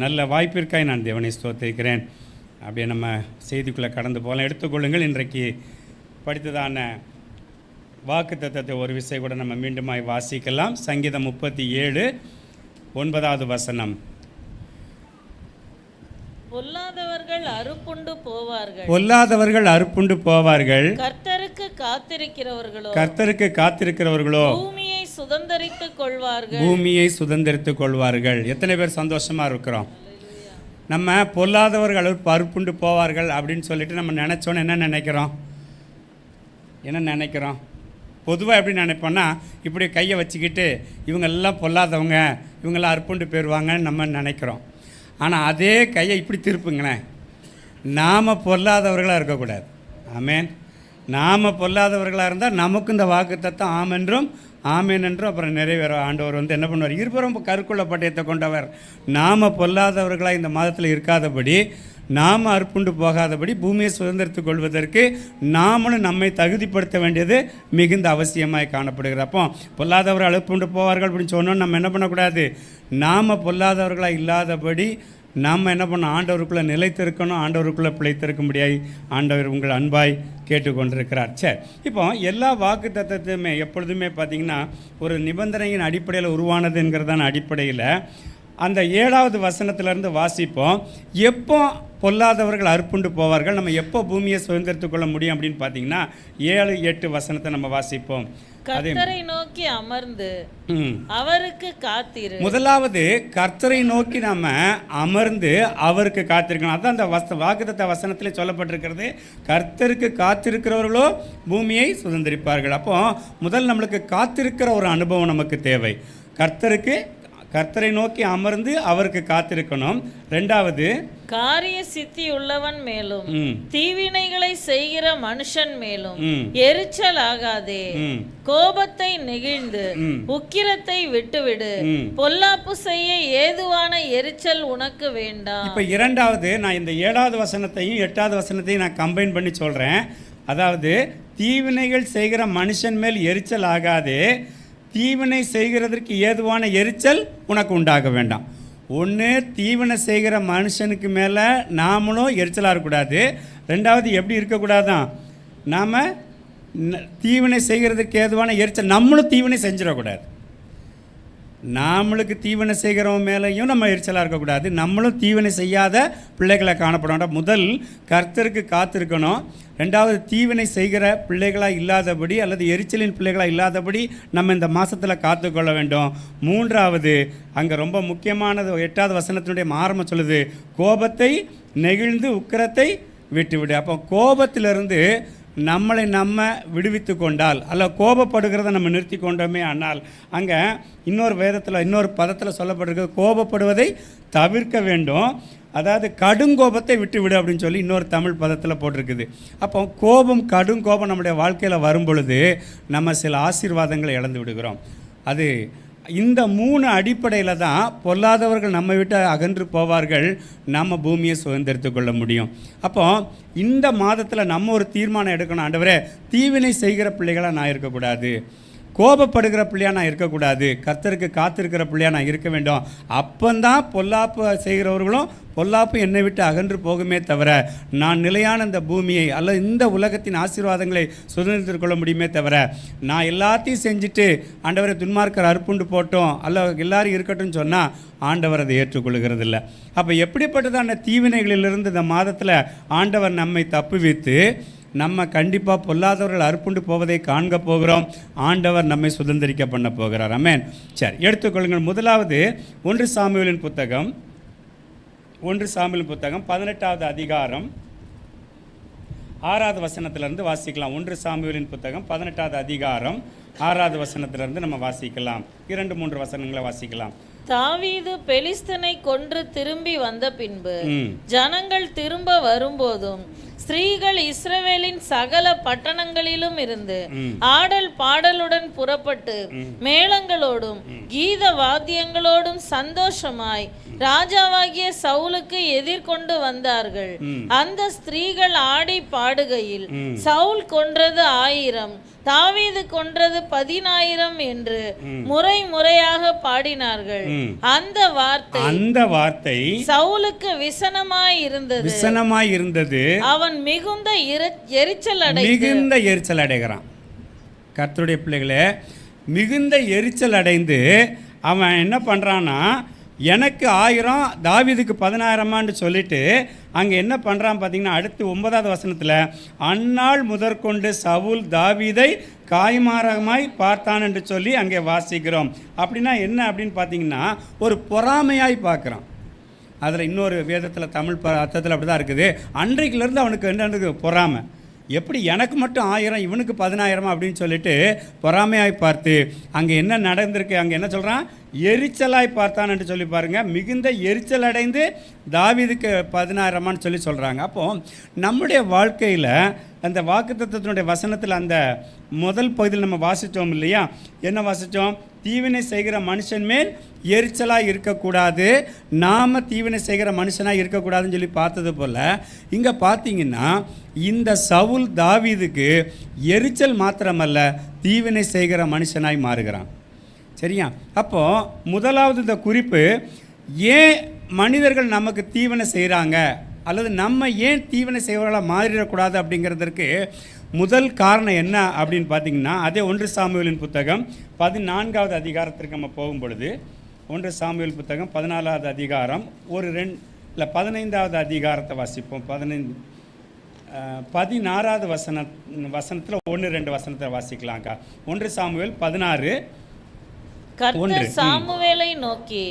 நல்ல வாய்ப்பிற்காய் நான் தேவனை ஸ்தோத்திரிக்கிறேன். அப்படியே நம்ம செய்திக்குள்ளே கடந்து போகலாம். எடுத்துக்கொள்ளுங்கள். இன்றைக்கு படித்ததான வாக்குத்தத்தத்தை ஒரு விஷயம் கூட நம்ம மீண்டுமாய் வாசிக்கலாம். சங்கீதம் 37 9வது வசனம். பொல்லாதவர்கள் அறுப்புண்டு போவார்கள், பொல்லாதவர்கள் அறுப்புண்டு போவார்கள், கர்த்தருக்கு காத்திருக்கிறவர்களோ கர்த்தருக்கு காத்திருக்கிறவர்களோ பூமியை சுதந்தரித்துக் கொள்வார்கள், பூமியை சுதந்தரித்துக் கொள்வார்கள். எத்தனை பேர் சந்தோஷமாக இருக்கிறோம்? நம்ம பொல்லாதவர்கள் அறுப்புண்டு போவார்கள் அப்படின்னு சொல்லிட்டு நம்ம நினச்சோன்னு என்ன நினைக்கிறோம்? பொதுவாக எப்படி நினைப்போன்னா, இப்படி கையை வச்சுக்கிட்டு இவங்கெல்லாம் பொல்லாதவங்க, இவங்கெல்லாம் அறுப்புண்டு போயிடுவாங்கன்னு நம்ம நினைக்கிறோம். ஆனால் அதே கையை இப்படி திருப்புங்களேன், நாம் பொல்லாதவர்களாக இருக்கக்கூடாது. ஆமேன். நாம் பொல்லாதவர்களாக இருந்தால் நமக்கு இந்த வாக்குத்தத்தம் ஆமென்றும் ஆமேன் என்றும் அப்புறம் நிறைவேற ஆண்டவர் என்ன பண்ணுவார்? இருபுறம் கருக்குள்ள பட்டயத்தை கொண்டவர். நாம் பொல்லாதவர்களாக இந்த மாதத்தில் இருக்காதபடி, நாம் அறுப்புண்டு போகாதபடி பூமியை சுதந்திரத்துக் கொள்வதற்கு நாமளும் நம்மை தகுதிப்படுத்த வேண்டியது மிகுந்த அவசியமாய் காணப்படுகிறது. அப்போ பொல்லாதவர்கள் அறுப்புண்டு போவார்கள் அப்படின்னு சொன்னோன்னு நம்ம என்ன பண்ணக்கூடாது? நாம் பொல்லாதவர்களாக இல்லாதபடி நாம் என்ன பண்ணோம்? ஆண்டவருக்குள்ளே நிலைத்திருக்கணும், ஆண்டவருக்குள்ளே பிழைத்திருக்க முடியாது. ஆண்டவர் உங்கள் அன்பாய் கேட்டுக்கொண்டிருக்கிறார். சரி, இப்போ எல்லா வாக்கு தத்தத்தையுமே எப்பொழுதுமே பார்த்திங்கன்னா ஒரு நிபந்தனையின் அடிப்படையில் உருவானதுங்கிறதான அடிப்படையில் அந்த 7வது வசனத்திலேருந்து வாசிப்போம். எப்போ பொல்லாதவர்கள் அறுப்புண்டு போவார்கள், நம்ம எப்போ பூமியை சுதந்திரத்துக் கொள்ள முடியும் அப்படின்னு பார்த்தீங்கன்னா 7, 8 வசனத்தை நம்ம வாசிப்போம். கர்த்தரை நோக்கி அமர்ந்து அவருக்கு காத்திரு. முதலாவது கர்த்தரை நோக்கி நம்ம அமர்ந்து அவருக்கு காத்திருக்கணும். அதான் அந்த வாக்குத்தத்த வசனத்திலே சொல்லப்பட்டிருக்கிறது. கர்த்தருக்கு காத்திருக்கிறவர்களோ பூமியை சுதந்திரிப்பார்கள். அப்போ முதல் நம்மளுக்கு காத்திருக்கிற ஒரு அனுபவம் நமக்கு தேவை. கர்த்தரை நோக்கி அமர்ந்து அவருக்கு காத்திருக்கணும். 2வது காரிய சித்தி உள்ளவன் மேலும் தீவினைகளை செய்கிற மனுஷன் மேலும் எரிச்சல் ஆகாதே, கோபத்தை நெகிழ்ந்து உக்கிரத்தை விட்டுவிடு, பொல்லாப்பு செய்ய ஏதுவான எரிச்சல் உனக்கு வேண்டாம். இப்ப 2வது நான் இந்த 7வது வசனத்தையும் 8வது வசனத்தையும் நான் கம்பைன் பண்ணி சொல்றேன். அதாவது தீவினைகள் செய்கிற மனுஷன் மேல் எரிச்சல் ஆகாதே, தீவினை செய்கிறதற்கு ஏதுவான எரிச்சல் உனக்கு உண்டாக வேண்டாம். ஒன்று, தீவினை செய்கிற மனுஷனுக்கு மேலே நாமளும் எரிச்சலாக இருக்கக்கூடாது. 2வது எப்படி இருக்கக்கூடாதான்? நாம் தீவினை செய்கிறதுக்கு ஏதுவான எரிச்சல் நம்மளும் தீவினை செஞ்சிடக்கூடாது. நாமளுக்கு தீவினை செய்கிறவங்க மேலேயும் நம்ம எரிச்சலாக இருக்கக்கூடாது, நம்மளும் தீவினை செய்யாத பிள்ளைகளை காணப்பட வேண்டாம். முதல் கர்த்தருக்கு காத்திருக்கணும். 2வது தீவினை செய்கிற பிள்ளைகளாக இல்லாதபடி அல்லது எரிச்சலின் பிள்ளைகளாக இல்லாதபடி நம்ம இந்த மாதத்தில் காத்துக்கொள்ள வேண்டும். 3வது அங்கே ரொம்ப முக்கியமானது 8வது வசனத்தினுடைய ஆரம்பம் சொல்லுது, கோபத்தை நெகிழ்ந்து உக்கிரத்தை விட்டுவிடு. அப்போ கோபத்திலிருந்து நம்மளை நம்ம விடுவித்து கொண்டால், அல்ல கோபப்படுகிறத நம்ம நிறுத்தி கொண்டோமே ஆனால், அங்கே இன்னொரு வேதத்தில் இன்னொரு பதத்தில் சொல்லப்பட்டிருக்கு, கோபப்படுவதை தவிர்க்க வேண்டும். அதாவது கடுங்கோபத்தை விட்டு விடு அப்படின்னு சொல்லி இன்னொரு தமிழ் பதத்தில் போட்டிருக்குது. அப்போ கடுங்கோபம் நம்முடைய வாழ்க்கையில் வரும் பொழுது நம்ம சில ஆசீர்வாதங்களை இழந்து விடுகிறோம். அது இந்த 3 அடிப்படையில் தான் பொல்லாதவர்கள் நம்ம விட்டு அகன்று போவார்கள், நம்ம பூமியை சுதந்திரத்து கொள்ள முடியும். அப்போ இந்த மாதத்தில் நம்ம ஒரு தீர்மானம் எடுக்கணும். ஆண்டவரே, தீவினை செய்கிற பிள்ளைகளாக நான் இருக்கக்கூடாது, கோபப்படுகிற பிள்ளையாக நான் இருக்கக்கூடாது, கர்த்தருக்கு காத்திருக்கிற பிள்ளையாக நான் இருக்க வேண்டும். அப்போந்தான் பொல்லாப்பு செய்கிறவர்களும் பொல்லாப்பு என்னை விட்டு அகன்று போகுமே தவிர நான் நிலையான இந்த பூமியை அல்லது இந்த உலகத்தின் ஆசீர்வாதங்களை சுதந்திரத்து கொள்ள முடியுமே தவிர நான் எல்லாத்தையும் செஞ்சுட்டு ஆண்டவரை துன்மார்க்கர் அறுப்புண்டு போட்டோம் அல்ல எல்லாரும் இருக்கட்டும் சொன்னால் ஆண்டவர் அதை ஏற்றுக்கொள்கிறது இல்லை. அப்போ எப்படிப்பட்டதான தீவினைகளிலிருந்து இந்த மாதத்தில் ஆண்டவர் நம்மை தப்புவித்து நம்ம கண்டிப்பாக பொல்லாதவர்கள் அறுப்புண்டு போவதை காண்க போகிறோம். ஆண்டவர் நம்மை சுதந்திரிக்க பண்ண போகிறார். ஆமென். சரி, எடுத்துக்கொள்ளுங்கள். முதலாவது 1 சாமுவேலின் புத்தகம் 18வது அதிகாரம் 6வது வசனத்திலிருந்து வாசிக்கலாம். 1 சாமுவேலின் புத்தகம் 18வது அதிகாரம் 6வது வசனத்திலிருந்து நம்ம வாசிக்கலாம். 2-3 வசனங்களை வாசிக்கலாம். தாவீது பெலிஸ்தனை கொன்று திரும்பி வந்த பின்பு ஜனங்கள் திரும்ப வரும்போதும் ஸ்திரீகள் இஸ்ரவேலின் சகல பட்டணங்களிலும் இருந்து ஆடல் பாடலுடன் புறப்பட்டு மேளங்களோடும் கீத வாத்தியங்களோடும் சந்தோஷமாய் ராஜாவாகிய சவுலுக்கு எதிர்கொண்டு வந்தார்கள். அந்த ஸ்திரீகள் ஆடி பாடுகையில் சவுல் கொன்றது 1000, தாவீது கொன்றது 10,000 என்று முறை முறையாக பாடினார்கள். அந்த வார்த்தை சவுலுக்கு விசனமாய் இருந்தது. அவன் மிகுந்த எரிச்சல் அடைகிறான். கர்த்தருடைய பிள்ளைகளே, மிகுந்த எரிச்சல் அடைந்து அவன் என்ன பண்றான்னா, எனக்கு 1000 தாவீதுக்கு 10,000 சொல்லிட்டு அங்கே என்ன பண்ணுறான் பார்த்தீங்கன்னா, அடுத்து 9வது வசனத்தில், அந்நாள் முதற்கொண்டு சவுல் தாவீதை காய்மாரமாய் பார்த்தான் என்று சொல்லி அங்கே வாசிக்கிறோம். அப்படின்னா என்ன அப்படின்னு பார்த்தீங்கன்னா, ஒரு பொறாமையாய் பார்க்குறான். அதில் இன்னொரு வேதத்தில் தமிழ் அர்த்தத்தில் அப்படி தான் இருக்குது. அன்றைக்கிலேருந்து அவனுக்கு என்னது பொறாமை. எப்படி எனக்கு மட்டும் 1000 இவனுக்கு 10,000 அப்படின்னு சொல்லிட்டு பொறாமையாய் பார்த்து அங்கே என்ன நடந்திருக்கு, அங்கே என்ன சொல்கிறான், எரிச்சலாய் பார்த்தான் என்று சொல்லி பாருங்கள். மிகுந்த எரிச்சல் அடைந்து தாவீதுக்கு 10,000 சொல்லி சொல்கிறாங்க. அப்போது நம்முடைய வாழ்க்கையில் அந்த வாக்குத்தத்தத்தினுடைய வசனத்தில் அந்த முதல் பகுதியில் நம்ம வாசித்தோம் இல்லையா, என்ன வாசித்தோம்? தீவினை செய்கிற மனுஷன் மேல் எரிச்சலாக இருக்கக்கூடாது, நாம் தீவினை செய்கிற மனுஷனாக இருக்கக்கூடாதுன்னு சொல்லி பார்த்தது போல் இங்கே பார்த்தீங்கன்னா இந்த சவுல் தாவீதுக்கு எரிச்சல் மாத்திரமல்ல, தீவினை செய்கிற மனுஷனாய் மாறுகிறான். சரியா? அப்போது முதலாவது இந்த குறிப்பு, ஏன் மனிதர்கள் நமக்கு தீவினை செய்கிறாங்க அல்லது நம்ம ஏன் தீவினை செய்வர்களாக மாறிடக்கூடாது அப்படிங்கிறதுக்கு முதல் காரணம் என்ன அப்படின்னு பார்த்தீங்கன்னா, அதே 1 சாமுவேலின் புத்தகம் 14வது அதிகாரத்திற்கு நம்ம போகும் பொழுது, 1 சாமுவேல் புத்தகம் 14வது அதிகாரம் 15வது அதிகாரத்தை வாசிப்போம். 16வது வசனத்தில் 1-2 வசனத்தை வாசிக்கலாம்க்கா. 1 சாமுவேல் 16. கர்த்தர் சாமுவேலை நோக்கி,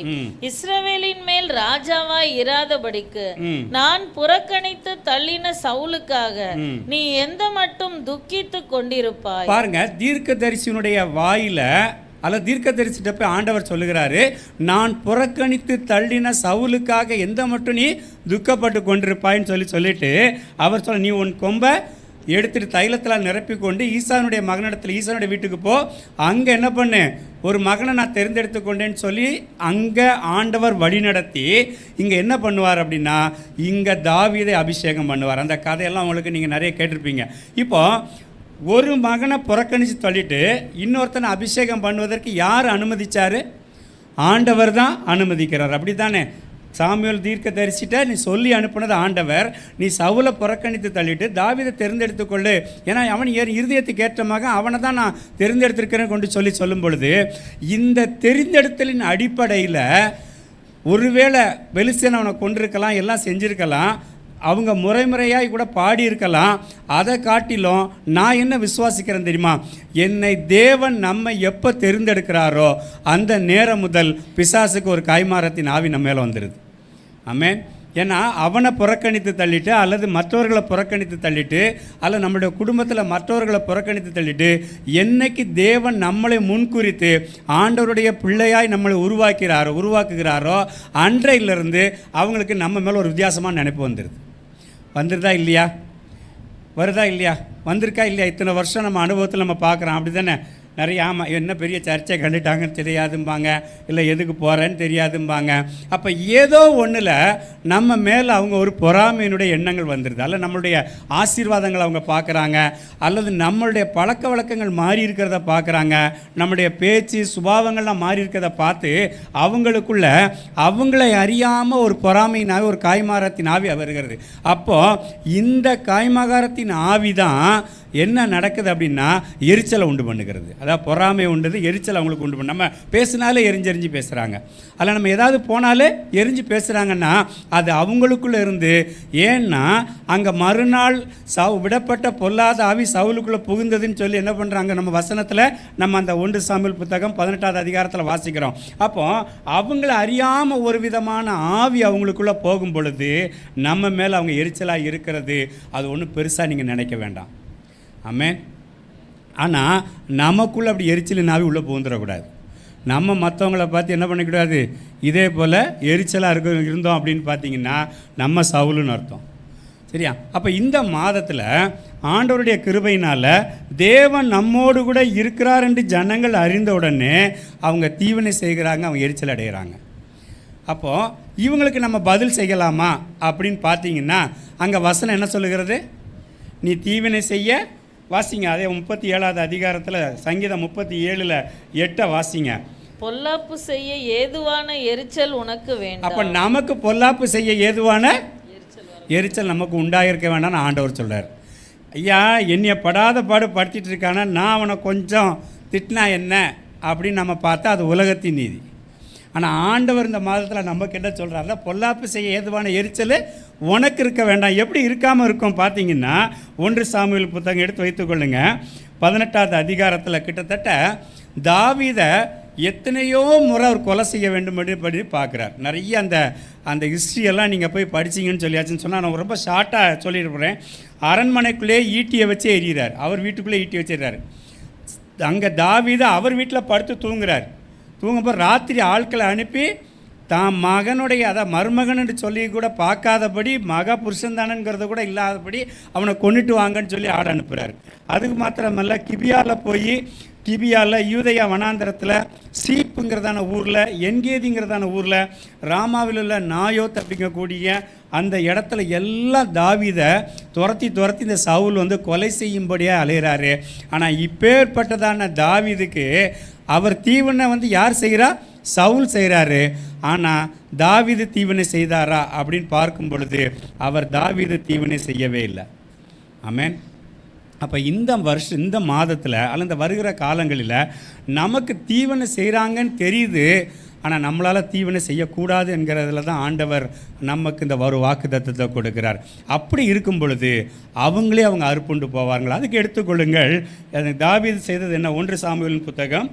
இஸ்ரவேலின் மேல் ராஜாவாய் இராதபடிக்கு நான் புறக்கணித்து தள்ளின சவுலுக்காக நீ எந்த மட்டும் துக்கித்து கொண்டிருப்பாய். பாருங்க, தீர்க்கதரிசியினுடைய வாயில அல்ல தீர்க்கதரிசிட்ட போய் ஆண்டவர் சொல்லுகிறாரு, நான் புறக்கணித்து தள்ளின சவுலுக்காக எந்த மட்டும் நீ துக்கப்பட்டு கொண்டிருப்பாயின்னு சொல்லிட்டு அவர் சொல்ல, நீ உன் கொம்பை எடுத்துட்டு தைலத்தில் நிரப்பிக்கொண்டு ஈசானுடைய மகனிடத்தில் ஈசானுடைய வீட்டுக்கு போ, அங்கே என்ன பண்ணு, ஒரு மகனை நான் தேர்ந்தெடுத்து கொண்டேன்னு சொல்லி அங்கே ஆண்டவர் வழி நடத்தி இங்கே என்ன பண்ணுவார் அப்படின்னா, இங்கே தாவீதை அபிஷேகம் பண்ணுவார். அந்த கதையெல்லாம் உங்களுக்கு நீங்கள் நிறைய கேட்டிருப்பீங்க. இப்போ ஒரு மகனை புறக்கணித்து தள்ளிட்டு இன்னொருத்தனை அபிஷேகம் பண்ணுவதற்கு யார் அனுமதிச்சார்? ஆண்டவர் தான் அனுமதிக்கிறார். அப்படி தானே? சாமுவேல் தீர்க்க தரிசிட்ட நீ சொல்லி அனுப்புனது ஆண்டவர், நீ சவுலை புறக்கணித்து தள்ளிட்டு தாவீதை தெரிந்தெடுத்துக்கொள்ளு, ஏன்னா அவன் இருதயத்துக்கு ஏற்றமாக அவனை தான் நான் தெரிந்தெடுத்திருக்கிறேன் கொண்டு சொல்லும் பொழுது, இந்த தெரிந்தெடுத்தலின் அடிப்படையில் ஒருவேளை பெலிஸ்தீன் அவனை கொண்டிருக்கலாம், எல்லாம் செஞ்சுருக்கலாம், அவங்க முறைமுறையாய் கூட பாடியிருக்கலாம். அதை காட்டிலும் நான் என்ன விசுவாசிக்கிறேன் தெரியுமா, என்னை தேவன் நம்ம எப்போ தெரிந்தெடுக்கிறாரோ அந்த நேரம் முதல் பிசாசுக்கு ஒரு காய்மாரத்தின் ஆவி நம்ம மேலே வந்துடுது. ஆமென். ஏன்னா அவனை புறக்கணித்து தள்ளிட்டு அல்லது மற்றவர்களை புறக்கணித்து தள்ளிட்டு அல்லது நம்மளுடைய குடும்பத்தில் மற்றவர்களை புறக்கணித்து தள்ளிட்டு என்னைக்கு தேவன் நம்மளை முன்குறித்து ஆண்டவருடைய பிள்ளையாய் நம்மளை உருவாக்குகிறாரோ அன்றையிலிருந்து அவங்களுக்கு நம்ம மேலே ஒரு வித்தியாசமான நினைப்பு வந்துடுதா இல்லையா? வருதா இல்லையா? வந்திருக்கா இல்லையா? இத்தனை வருஷம் நம்ம அனுபவத்தில் நம்ம பார்க்குறோம். அப்படி தானே? நிறைய ஆமாம், என்ன பெரிய சர்ச்சை கண்டுட்டாங்கன்னு தெரியாதும்பாங்க, இல்லை எதுக்கு போகிறேன்னு தெரியாதும்பாங்க. அப்போ ஏதோ ஒன்றில் நம்ம மேலே அவங்க ஒரு பொறாமையினுடைய எண்ணங்கள் வந்துடுது, அல்ல நம்மளுடைய ஆசீர்வாதங்கள் அவங்க பார்க்குறாங்க, அல்லது நம்மளுடைய பழக்க வழக்கங்கள் மாறி இருக்கிறத பார்க்குறாங்க, நம்முடைய பேச்சு சுபாவங்கள்லாம் மாறி இருக்கிறத பார்த்து அவங்களுக்குள்ள அவங்களை அறியாமல் ஒரு பொறாமையினாவே ஒரு காய்மாரத்தின் ஆவி வருகிறது. அப்போது இந்த காய்மாரத்தின் ஆவி தான் என்ன நடக்குது அப்படின்னா எரிச்சலை உண்டு பண்ணுகிறது. அதாவது பொறாமை உண்டுது, எரிச்சல் அவங்களுக்கு உண்டு பண்ணு. நம்ம பேசினாலே எரிஞ்செறிஞ்சு பேசுகிறாங்க, அதில் நம்ம ஏதாவது போனாலே எரிஞ்சு பேசுகிறாங்கன்னா அது அவங்களுக்குள்ளே இருந்து, ஏன்னா அங்கே மறுநாள் விடப்பட்ட பொல்லாத ஆவி சவுலுக்குள்ளே புகுந்ததுன்னு சொல்லி என்ன பண்ணுறாங்க, நம்ம வசனத்தில் நம்ம அந்த 1 சாமுவேல் புத்தகம் 18வது அதிகாரத்தில் வாசிக்கிறோம். அப்போ அவங்கள அறியாமல் ஒரு விதமான ஆவி அவங்களுக்குள்ளே போகும் பொழுது நம்ம மேலே அவங்க எரிச்சலாக இருக்கிறது அது ஒன்றும் பெருசாக நீங்கள் நினைக்க வேண்டாம். ஆமென். ஆனால் நமக்குள்ளே அப்படி எரிச்சலின் ஆவி உள்ளே புகுந்துடக்கூடாது. நம்ம மற்றவங்கள பார்த்து என்ன பண்ணிக்கூடாது, இதே போல் எரிச்சலாக இருந்தோம் அப்படின்னு பார்த்தீங்கன்னா நம்ம சவுலுன்னு அர்த்தம். சரியா? அப்போ இந்த மாதத்தில் ஆண்டவருடைய கிருபையினால் தேவன் நம்மோடு கூட இருக்கிறார் என்று ஜனங்கள் அறிந்த உடனே அவங்க தீவினை செய்கிறாங்க, அவங்க எரிச்சல் அடைகிறாங்க. அப்போது இவங்களுக்கு நம்ம பதில் செய்யலாமா அப்படின்னு பார்த்தீங்கன்னா அங்கே வசனம் என்ன சொல்லுகிறது? நீ தீவினை செய்ய வாசிங்க. அதே 37வது அதிகாரத்தில் சங்கீதம் 37:8 வாசிங்க. பொல்லாப்பு செய்ய ஏதுவான எரிச்சல் உனக்கு வேண்டாம். அப்போ நமக்கு பொல்லாப்பு செய்ய ஏதுவான எரிச்சல் நமக்கு உண்டாயிருக்க வேண்டாம்னு ஆண்டவர் சொல்கிறார். ஐயா, என்னைய படாத பாடு படுத்திட்டு இருக்கானா, நான் அவனை கொஞ்சம் திட்டினா என்ன அப்படின்னு நம்ம பார்த்தா அது உலகத்தின் நீதி. ஆனால் ஆண்டவர் இந்த மாதத்தில் நமக்கு என்ன சொல்கிறாருல, பொல்லாப்பு செய்ய ஏதுவான எரிச்சல் உனக்கு இருக்க வேண்டாம். எப்படி இருக்காமல் இருக்கும் பார்த்தீங்கன்னா 1 சாமுவேல் புத்தகம் எடுத்து வைத்துக்கொள்ளுங்க. 18வது அதிகாரத்தில் கிட்டத்தட்ட தாவீதை எத்தனையோ முறை அவர் கொலை செய்ய வேண்டும் படி பார்க்குறார். நிறைய அந்த ஹிஸ்ட்ரியெல்லாம் நீங்கள் போய் படிச்சிங்கன்னு சொல்லியாச்சுன்னு சொன்னால் நான் ரொம்ப ஷார்ட்டாக சொல்லிட்டு போகிறேன். அரண்மனைக்குள்ளே ஈட்டியை வச்சே எறிகிறார். அவர் வீட்டுக்குள்ளே ஈட்டி வச்சிடுறாரு. அங்கே தாவீதை அவர் வீட்டில் படுத்து தூங்குறார். தூங்கும்போது ராத்திரி ஆட்களை அனுப்பி தான் மகனுடைய மருமகன் என்று சொல்லி கூட பார்க்காதபடி, மகா புருஷன் தானங்கிறத கூட இல்லாதபடி அவனை கொண்டுட்டு வாங்கன்னு சொல்லி ஆட அனுப்புகிறார். அதுக்கு மாத்திரமல்ல, கிபியாவில் யூதயா வனாந்தரத்தில் சீப்புங்கிறதான ஊரில், என்கேதிங்கிறதான ஊரில், ராமாவில் உள்ள நாயோத் அப்படிங்கக்கூடிய அந்த இடத்துல எல்லாம் தாவீதை துரத்தி இந்த சவுல் கொலை செய்யும்படியாக அலைகிறாரு. ஆனால் இப்பேற்பட்டதான தாவீதுக்கு அவர் தீவனை யார் செய்கிறா? சவுல் செய்கிறாரு. ஆனால் தாவீது தீவனை செய்தாரா அப்படின்னு பார்க்கும் பொழுது அவர் தாவீது தீவனை செய்யவே இல்லை. ஆமென். அப்போ இந்த மாதத்தில் அல்லது வருகிற காலங்களில் நமக்கு தீவனை செய்கிறாங்கன்னு தெரியுது, ஆனால் நம்மளால் தீவனை செய்யக்கூடாது என்கிறதுல தான் ஆண்டவர் நமக்கு இந்த வாக்குத்தத்தத்தை கொடுக்கிறார். அப்படி இருக்கும் பொழுது அவங்களே அவங்க அறுப்புண்டு போவார்கள். அதுக்கு எடுத்துக்கொள்ளுங்கள், தாவீது செய்தது என்ன? 1 சாமுவேலின் புத்தகம்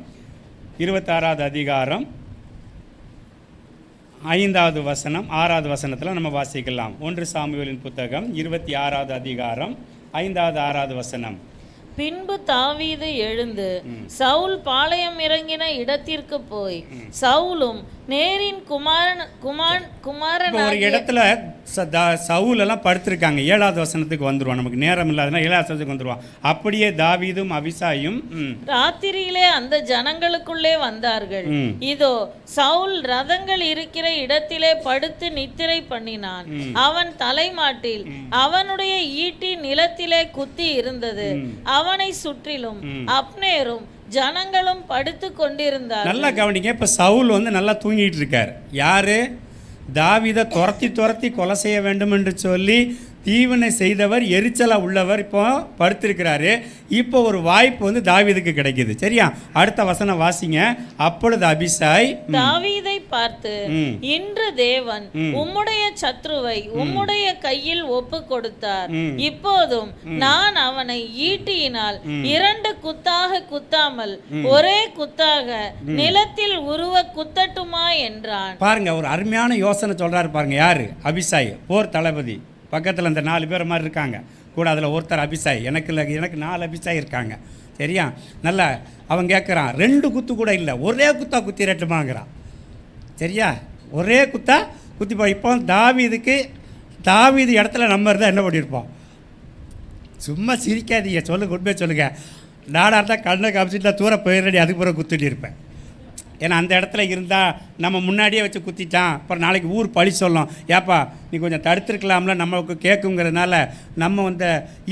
26வது அதிகாரம் 5வது வசனம் 6வது வசனத்தில் நம்ம வாசிக்கலாம். 1 சாமுவேலின் புத்தகம் 26வது அதிகாரம் 5வது 6வது வசனம். பின்பு தாவீது எழுந்து சவுல் பாளையம் இறங்கின இடத்திற்கு போய் சவுலும் நேரின் குமாரன் ஒரு இடத்துல சவுல் எல்லாம் படுத்திருக்காங்க. 7வது வசனத்துக்கு வந்துருவான். நமக்கு நேரம் இல்லாதனா 7வது வசனத்துக்கு வந்துருவான். அப்படியே தாவீதும் அபிசாயும் ராத்திரியிலே அந்த ஜனங்களுக்குள்ளே வந்தார்கள். இதோ சவுல் ரதங்கள் இருக்கிற இடத்திலே படுத்து நித்திரை பண்ணினான். அவன் தலைமாட்டில் அவனுடைய ஈட்டி நிலத்திலே குத்தி இருந்தது. அவனை சுற்றிலும் அப்னேரும் ஜனங்களும் படுத்து கொண்டிருந்தார். நல்லா கவனிங்க. இப்ப சவுல் நல்லா தூங்கிட்டு இருக்கார். யாரு? தாவீதை துரத்தி கொலை செய்ய வேண்டும் என்று சொல்லி தீவனை செய்தவர், எரிச்சலா உள்ளவர் இப்போ படுத்திருக்கிறாரு. இப்போ ஒரு வாய்ப்பு தாவீதுக்கு கிடைக்குது. சரியா? அடுத்த வசனம் வாசிங்க. அப்பொழுது அபிசாய் தாவீதை பார்த்து, இன்று தேவன் உம்முடைய சத்ருவை உம்முடைய கையில் ஒப்பு கொடுத்தார். இப்போதும் நான் அவனை ஈட்டியினால் 2 குத்தாக குத்தாமல் ஒரே குத்தாக நிலத்தில் உருவ குத்தட்டுமா என்றான். பாருங்க, ஒரு அருமையான யோசனை சொல்றாரு பாருங்க. யாரு? அபிசாய், போர் தளபதி. பக்கத்தில் அந்த 4 பேர் மாதிரி இருக்காங்க கூட. அதில் ஒருத்தர் அபிசாய். எனக்கு 4 அபிசாய் இருக்காங்க. சரியா? நல்லா அவன் கேட்குறான், 2 குத்து கூட இல்லை, ஒரே குத்தா குத்தி ரெட்டுமாங்கிறான். சரியா? ஒரே குத்தா குத்திப்போம். இப்போ தாவீது இடத்துல நம்ம இருந்தால் என்ன பண்ணியிருப்போம்? சும்மா சிரிக்காதீங்க, சொல்லுங்க, உண்மையை சொல்லுங்கள். நாடாக இருந்தால் கண்ணை காமிச்சிட்டு தூர போயிடறடி, அதுக்கு பிறகு குத்திட்டு இருப்பேன். ஏன்னா அந்த இடத்துல இருந்தால் நம்ம முன்னாடியே வச்சு குத்திட்டான், அப்புறம் நாளைக்கு ஊர் பழி சொல்லும், ஏப்பா நீ கொஞ்சம் தடுத்துருக்கலாம்ல, நம்மளுக்கு கேட்குங்கிறதுனால நம்ம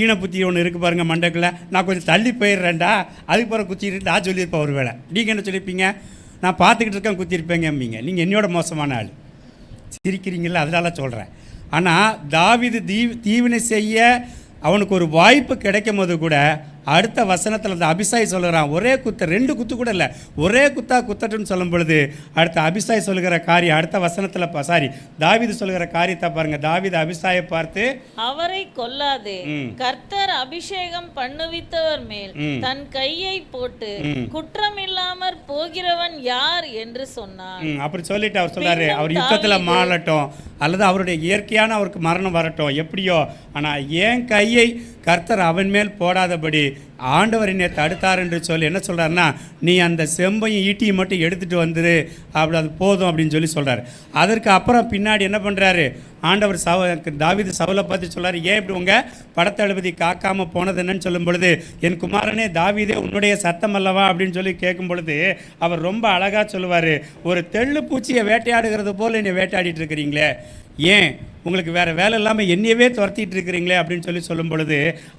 ஈனப்புத்தி ஒன்று இருக்குது பாருங்கள் மண்டைக்குள்ளே, நான் கொஞ்சம் தள்ளி போயிடுறேன்டா, அதுக்கு பிறகு குத்திட்டு நான் சொல்லியிருப்பேன். ஒரு வேளை நீங்கள் என்ன சொல்லியிருப்பீங்க? நான் பார்த்துக்கிட்டு இருக்கேன் குத்திருப்பேங்கம்பீங்க. நீங்கள் என்னோட மோசமான ஆள். சிரிக்கிறீங்கள, அதனால சொல்கிறேன். ஆனால் தாவீது தீவினை செய்ய அவனுக்கு ஒரு வாய்ப்பு கிடைக்கும் போது கூட அடுத்த வசனத்தில் அந்த அபிசாய் சொல்லுறான், ஒரே குத்து, 2 குத்து கூட இல்லை, ஒரே குத்தா குத்தட்டுன்னு சொல்லும் பொழுது அடுத்த அபிசாய் சொல்லுகிற காரியம் அடுத்த வசனத்தில் தாவீது சொல்லுகிற காரியத்தை பாருங்க. தாவீது அபிசாயை பார்த்து, அவரை கொல்லாதே, கர்த்தர் அபிஷேகம் பண்ணுவித்தவர் மேல் தன் கையை போட்டு குற்றமில்லாமற் போகிறவன் யார் என்று சொன்னான். அப்படி சொல்லிட்டு அவர் சொல்றாரு, அவர் யுத்தத்தில் மாறட்டும் அல்லது அவருடைய இயற்கையான அவருக்கு மரணம் வரட்டும், எப்படியோ, ஆனால் என் கையை கர்த்தர் அவன் மேல் போடாதபடி ஆண்டவர் என்னை தடுத்தார் என்று சொல்லி என்ன சொல்கிறாருன்னா, நீ அந்த செம்பையும் ஈட்டியும் மட்டும் எடுத்துகிட்டு வந்துரு, அப்படி அது போதும் அப்படின்னு சொல்லி சொல்கிறார். அதற்கு அப்புறம் பின்னாடி என்ன பண்ணுறாரு? ஆண்டவர் தாவீது சவுலை பார்த்து சொல்லார், ஏன் இப்படி உங்கள் படத்தளபதி காக்காமல் போனது என்னன்னு சொல்லும் பொழுது, என் குமாரனே தாவீதே உன்னுடைய சத்தம் அல்லவா அப்படின்னு சொல்லி கேட்கும் பொழுது அவர் ரொம்ப அழகாக சொல்லுவார், ஒரு தெள்ளு பூச்சியை வேட்டையாடுகிறது போல் என்னை வேட்டையாடிட்டு இருக்கிறீங்களே, ஏன் உங்களுக்கு வேறு வேலை இல்லாமல் என்னையவே துரத்திட்டு இருக்கிறீங்களே அப்படின்னு சொல்லும் பொழுது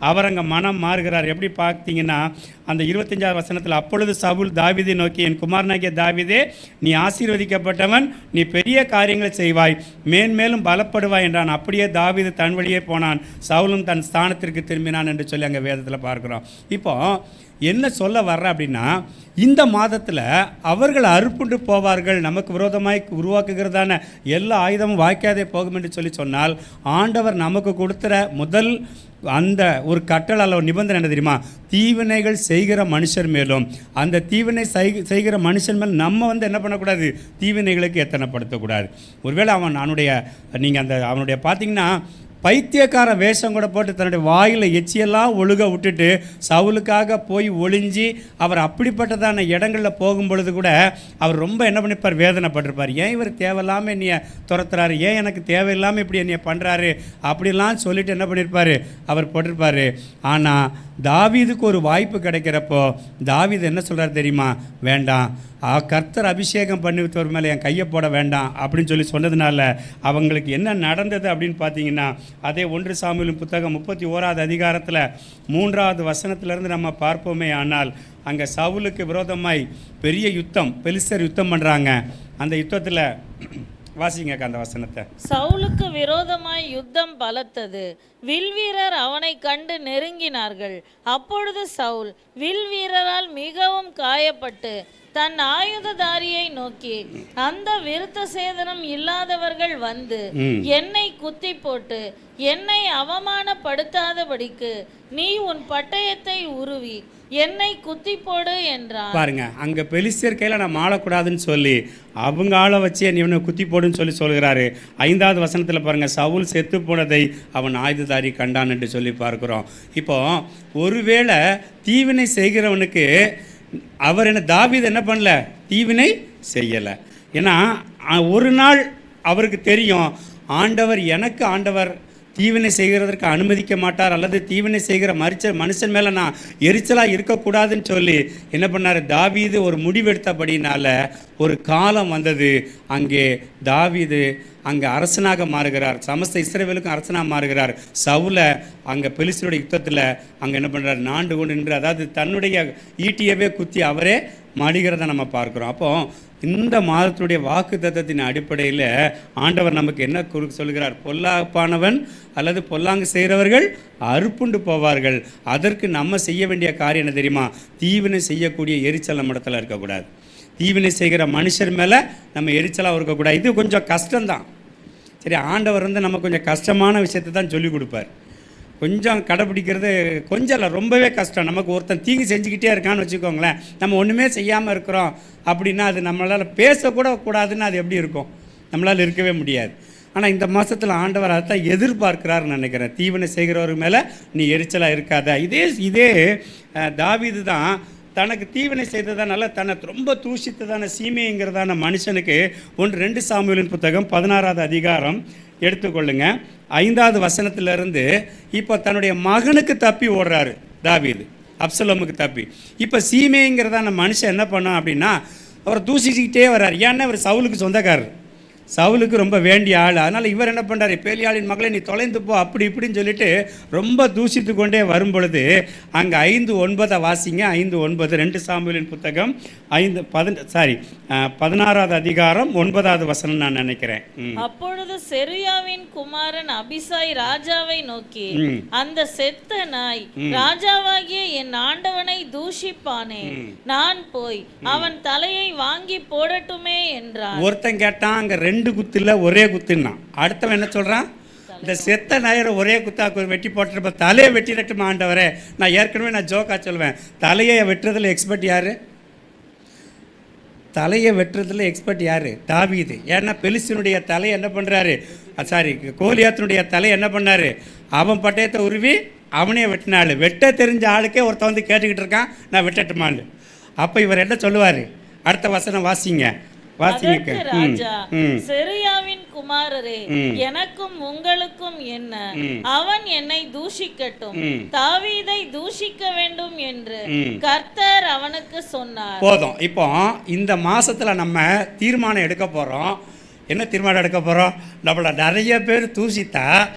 அவர் அங்கே மனம் மாறுகிறார். எப்படி பார்த்தீங்கன்னா அந்த 25வது வசனத்தில், அப்பொழுது சவுல் தாவீதை நோக்கி, என் குமாரனாகிய தாவீதே, நீ ஆசீர்வதிக்கப்பட்டவன், நீ பெரிய காரியங்களை செய்வாய், மேன்மேலும் பலப்படுவாய் என்றான். அப்படியே தாவீது தன் வழியே போனான், சவுலும் தன் ஸ்தானத்திற்கு திரும்பினான் என்று சொல்லி அங்கே வேதத்தில் பார்க்குறோம். இப்போ என்ன சொல்ல வர்ற அப்படின்னா, இந்த மாதத்தில் அவர்கள் அறுப்புண்டு போவார்கள், நமக்கு விரோதமாய் உருவாக்குகிறதான எல்லா ஆயுதமும் வாய்க்காதே போகும் என்று சொல்லி சொன்னால், ஆண்டவர் நமக்கு கொடுத்துற முதல் அந்த ஒரு கட்டளை அல்ல நிபந்தனை என்ன தெரியுமா? தீவினைகள் செய்கிற மனுஷர் மேலும், அந்த தீவினை செய்கிற மனுஷன் மேல் நம்ம என்ன பண்ணக்கூடாது? தீவினைகளுக்கு எத்தனைப்படுத்தக்கூடாது. ஒருவேளை அவனுடைய பார்த்தீங்கன்னா பைத்தியக்கார வேஷம் கூட போட்டு தன்னுடைய வாயில் எச்சியெல்லாம் ஒழுக விட்டுட்டு சவுலுக்காக போய் ஒளிஞ்சி அவர் அப்படிப்பட்டதான இடங்களில் போகும் பொழுது கூட அவர் ரொம்ப என்ன பண்ணிப்பார்? வேதனைப்பட்டிருப்பார். ஏன் இவர் தேவையில்லாமல் என்னைய துரத்துறாரு, ஏன் எனக்கு தேவையில்லாமல் இப்படி என்னைய பண்ணுறாரு அப்படிலாம் சொல்லிட்டு என்ன பண்ணியிருப்பார்? அவர் போட்டிருப்பார். ஆனால் தாவீதுக்கு ஒரு வாய்ப்பு கிடைக்கிறப்போ தாவீது என்ன சொல்கிறார் தெரியுமா? வேண்டாம், கர்த்தர் அபிஷேகம் பண்ணிவிட்டவர் மேலே என் கையை போட வேண்டாம் அப்படின்னு சொல்லி சொன்னதுனால அவங்களுக்கு என்ன நடந்தது அப்படின்னு பார்த்தீங்கன்னா, அதே 1 சாமுவேல் புத்தகம் 31வது அதிகாரத்தில் 3வது வசனத்திலிருந்து நம்ம பார்ப்போமே. ஆனால் அங்கே சவுலுக்கு விரோதமாய் பெரிய யுத்தம், பெலிஸ்தர் யுத்தம் பண்ணுறாங்க. அந்த யுத்தத்தில் வாசிங்க அந்த வசனத்தை. சவுலுக்கு விரோதமாய் யுத்தம் பலத்தது, வில்வீரர் அவனை கண்டு நெருங்கினார்கள். அப்பொழுது சவுல் வில்வீரரால் மிகவும் காயப்பட்டு தன் ஆயுததாரியை நோக்கி, அந்த விருத்த சேதனம் இல்லாதவர்கள் வந்து என்னை குத்தி போட்டு என்னை அவமானப்படுத்தாதபடிக்கு நீ உன் பட்டயத்தை உருவி என்னை குத்தி போடு என்றான். பாருங்க, அங்க பெலிஸ்தர் கையில நான் மாளக்கூடாதுன்னு சொல்லி அவங்க ஆளை வச்சு இவனை குத்தி போடுன்னு சொல்லுகிறாரு. 5வது வசனத்தில் பாருங்க, சவுல் செத்து போனதை அவன் ஆயுததாரி கண்டான் என்று சொல்லி பார்க்கிறோம். இப்போ ஒருவேளை தீவினை செய்கிறவனுக்கு அவர் தாவீது என்ன பண்ணல? தீவினை செய்யலை. ஏன்னா ஒரு நாள் அவருக்கு தெரியும், ஆண்டவர் தீவினை செய்கிறதற்கு அனுமதிக்க மாட்டார், அல்லது தீவினை செய்கிற மனுஷன் மேலே நான் எரிச்சலாக இருக்கக்கூடாதுன்னு சொல்லி என்ன பண்ணார்? தாவீது ஒரு முடிவெடுத்தபடினால ஒரு காலம் வந்தது, அங்கே தாவீது அங்கே அரசனாக மாறுகிறார், சமஸ்த இஸ்ரவேலுக்கும் அரசனாக மாறுகிறார். சவுலை அங்கே பெலிஸ்தருடைய யுத்தத்தில் அங்கே என்ன பண்ணுறார்? நாண்டு கொண்டு நின்று, அதாவது தன்னுடைய ஈட்டியவே குத்தி அவரே மடிகிறத நம்ம பார்க்குறோம். அப்போ இந்த மாதத்துடைய வாக்கு தத்தத்தின் அடிப்படையில் ஆண்டவர் நமக்கு என்ன சொல்கிறார்? பொல்லாப்பானவன் அல்லது பொல்லாங்கு செய்கிறவர்கள் அறுப்புண்டு போவார்கள். அதற்கு நம்ம செய்ய வேண்டிய காரியம் என்ன தெரியுமா? தீவினை செய்யக்கூடிய எரிச்சல் நம்ம இடத்துல இருக்கக்கூடாது. தீவினை செய்கிற மனுஷர் மேலே நம்ம எரிச்சலாக இருக்கக்கூடாது. இது கொஞ்சம் கஷ்டம்தான். சரி, ஆண்டவர் நம்ம கொஞ்சம் கஷ்டமான விஷயத்தை தான் சொல்லிக் கொடுப்பார். கொஞ்சம் கடைப்பிடிக்கிறது கொஞ்சம் இல்லை, ரொம்பவே கஷ்டம். நமக்கு ஒருத்தன் தீங்கு செஞ்சுக்கிட்டே இருக்கான்னு வச்சுக்கோங்களேன், நம்ம ஒன்றுமே செய்யாமல் இருக்கிறோம் அப்படின்னா அது நம்மளால் பேசக்கூட கூடாதுன்னு அது எப்படி இருக்கும்? நம்மளால் இருக்கவே முடியாது. ஆனால் இந்த மாதத்தில் ஆண்டவர் அதை தான் எதிர்பார்க்கிறாருன்னு நினைக்கிறேன். தீவினை செய்கிறவர் மேலே நீ எரிச்சலாக இருக்காத. இதே தாவீது தான் தனக்கு தீவினை செய்ததானால தன்னை ரொம்ப தூஷித்ததான சீமைங்கிறதான மனுஷனுக்கு 2 சாமுவேலின் புத்தகம் 16வது அதிகாரம் எடுத்துக்கொள்ளுங்க. 5வது வசனத்திலிருந்து இப்போ தன்னுடைய மகனுக்கு தப்பி ஓடுறாரு தாவீது, அப்சலோமுக்கு தப்பி. இப்போ சீமைங்கிறதான மனுஷன் என்ன பண்ணோம் அப்படின்னா அவரை தூசிக்கிட்டே வர்றார். ஏன்னா அவர் சவுலுக்கு சொந்தக்காரர், சவுலுக்கு ரொம்ப வேண்டிய ஆள். அதனால் இவர் என்ன பண்ணுறாரு? பேலியாளின் மகளை நீ தொலைந்து போ அப்படி இப்படின்னு சொல்லிட்டு ரொம்ப தூஷித்து கொண்டே வரும் பொழுது அங்கே 5:9 வாசிங்க. 5:9 2 சாமுவேலின் புத்தகம் 16வது அதிகாரம் 9வது வசனம் நான் நினைக்கிறேன். அப்பொழுது செருயாவின் குமாரன் அபிசாய் ராஜாவை நோக்கி, அந்த செத்த நாய் ராஜாவாகிய என் ஆண்டவனை தூஷிப்பானே, நான் போய் அவன் தலையை வாங்கி போடட்டுமே என்றான். ஒருத்தன் கேட்டான், அங்கே 2 குத்து இல்லை ஒரே குத்துன்னா. அடுத்தவன் என்ன சொல்கிறான்? இந்த செத்த நாயரை ஒரே குத்தாக்கு வெட்டி போட்டுருப்ப தலையை வெட்டிடட்டுமா ஆண்டவரே. நான் ஏற்கனவே ஜோக்கா சொல்வேன், தலையை வெட்டுறதுல எக்ஸ்பர்ட் யார்? தலையை வெட்டுறதுல எக்ஸ்பர்ட் யார்? தாவீது. ஏன்னா பெலிஸ்தனுடைய தலை என்ன பண்ணுறாரு? கோலியாத்தினுடைய தலை என்ன பண்ணார்? அவன் பட்டயத்தை உருவி அவனே வெட்டினாள். வெட்ட தெரிஞ்ச ஆளுக்கே ஒருத்த கேட்டுக்கிட்டு இருக்கான், நான் வெட்டட்டுமான்னு. அப்போ இவர் என்ன சொல்லுவார்? அடுத்த வசனம் வாசிங்க. வாசிங்க. அதற்கு ராஜா, செருயாவின் குமாரரே, எனக்கும் உங்களுக்கும் என்ன? அவன் என்னை தூஷிக்கட்டும், தாவீதை தூஷிக்க வேண்டும் என்று கர்த்தர் அவனுக்கு சொன்னார். போதும். இப்போ இந்த மாசத்துல நம்ம தீர்மானம் எடுக்க போறோம். என்ன தீர்மானம் எடுக்க போறோம்? நம்மள நிறைய பேர் தூஷித்தா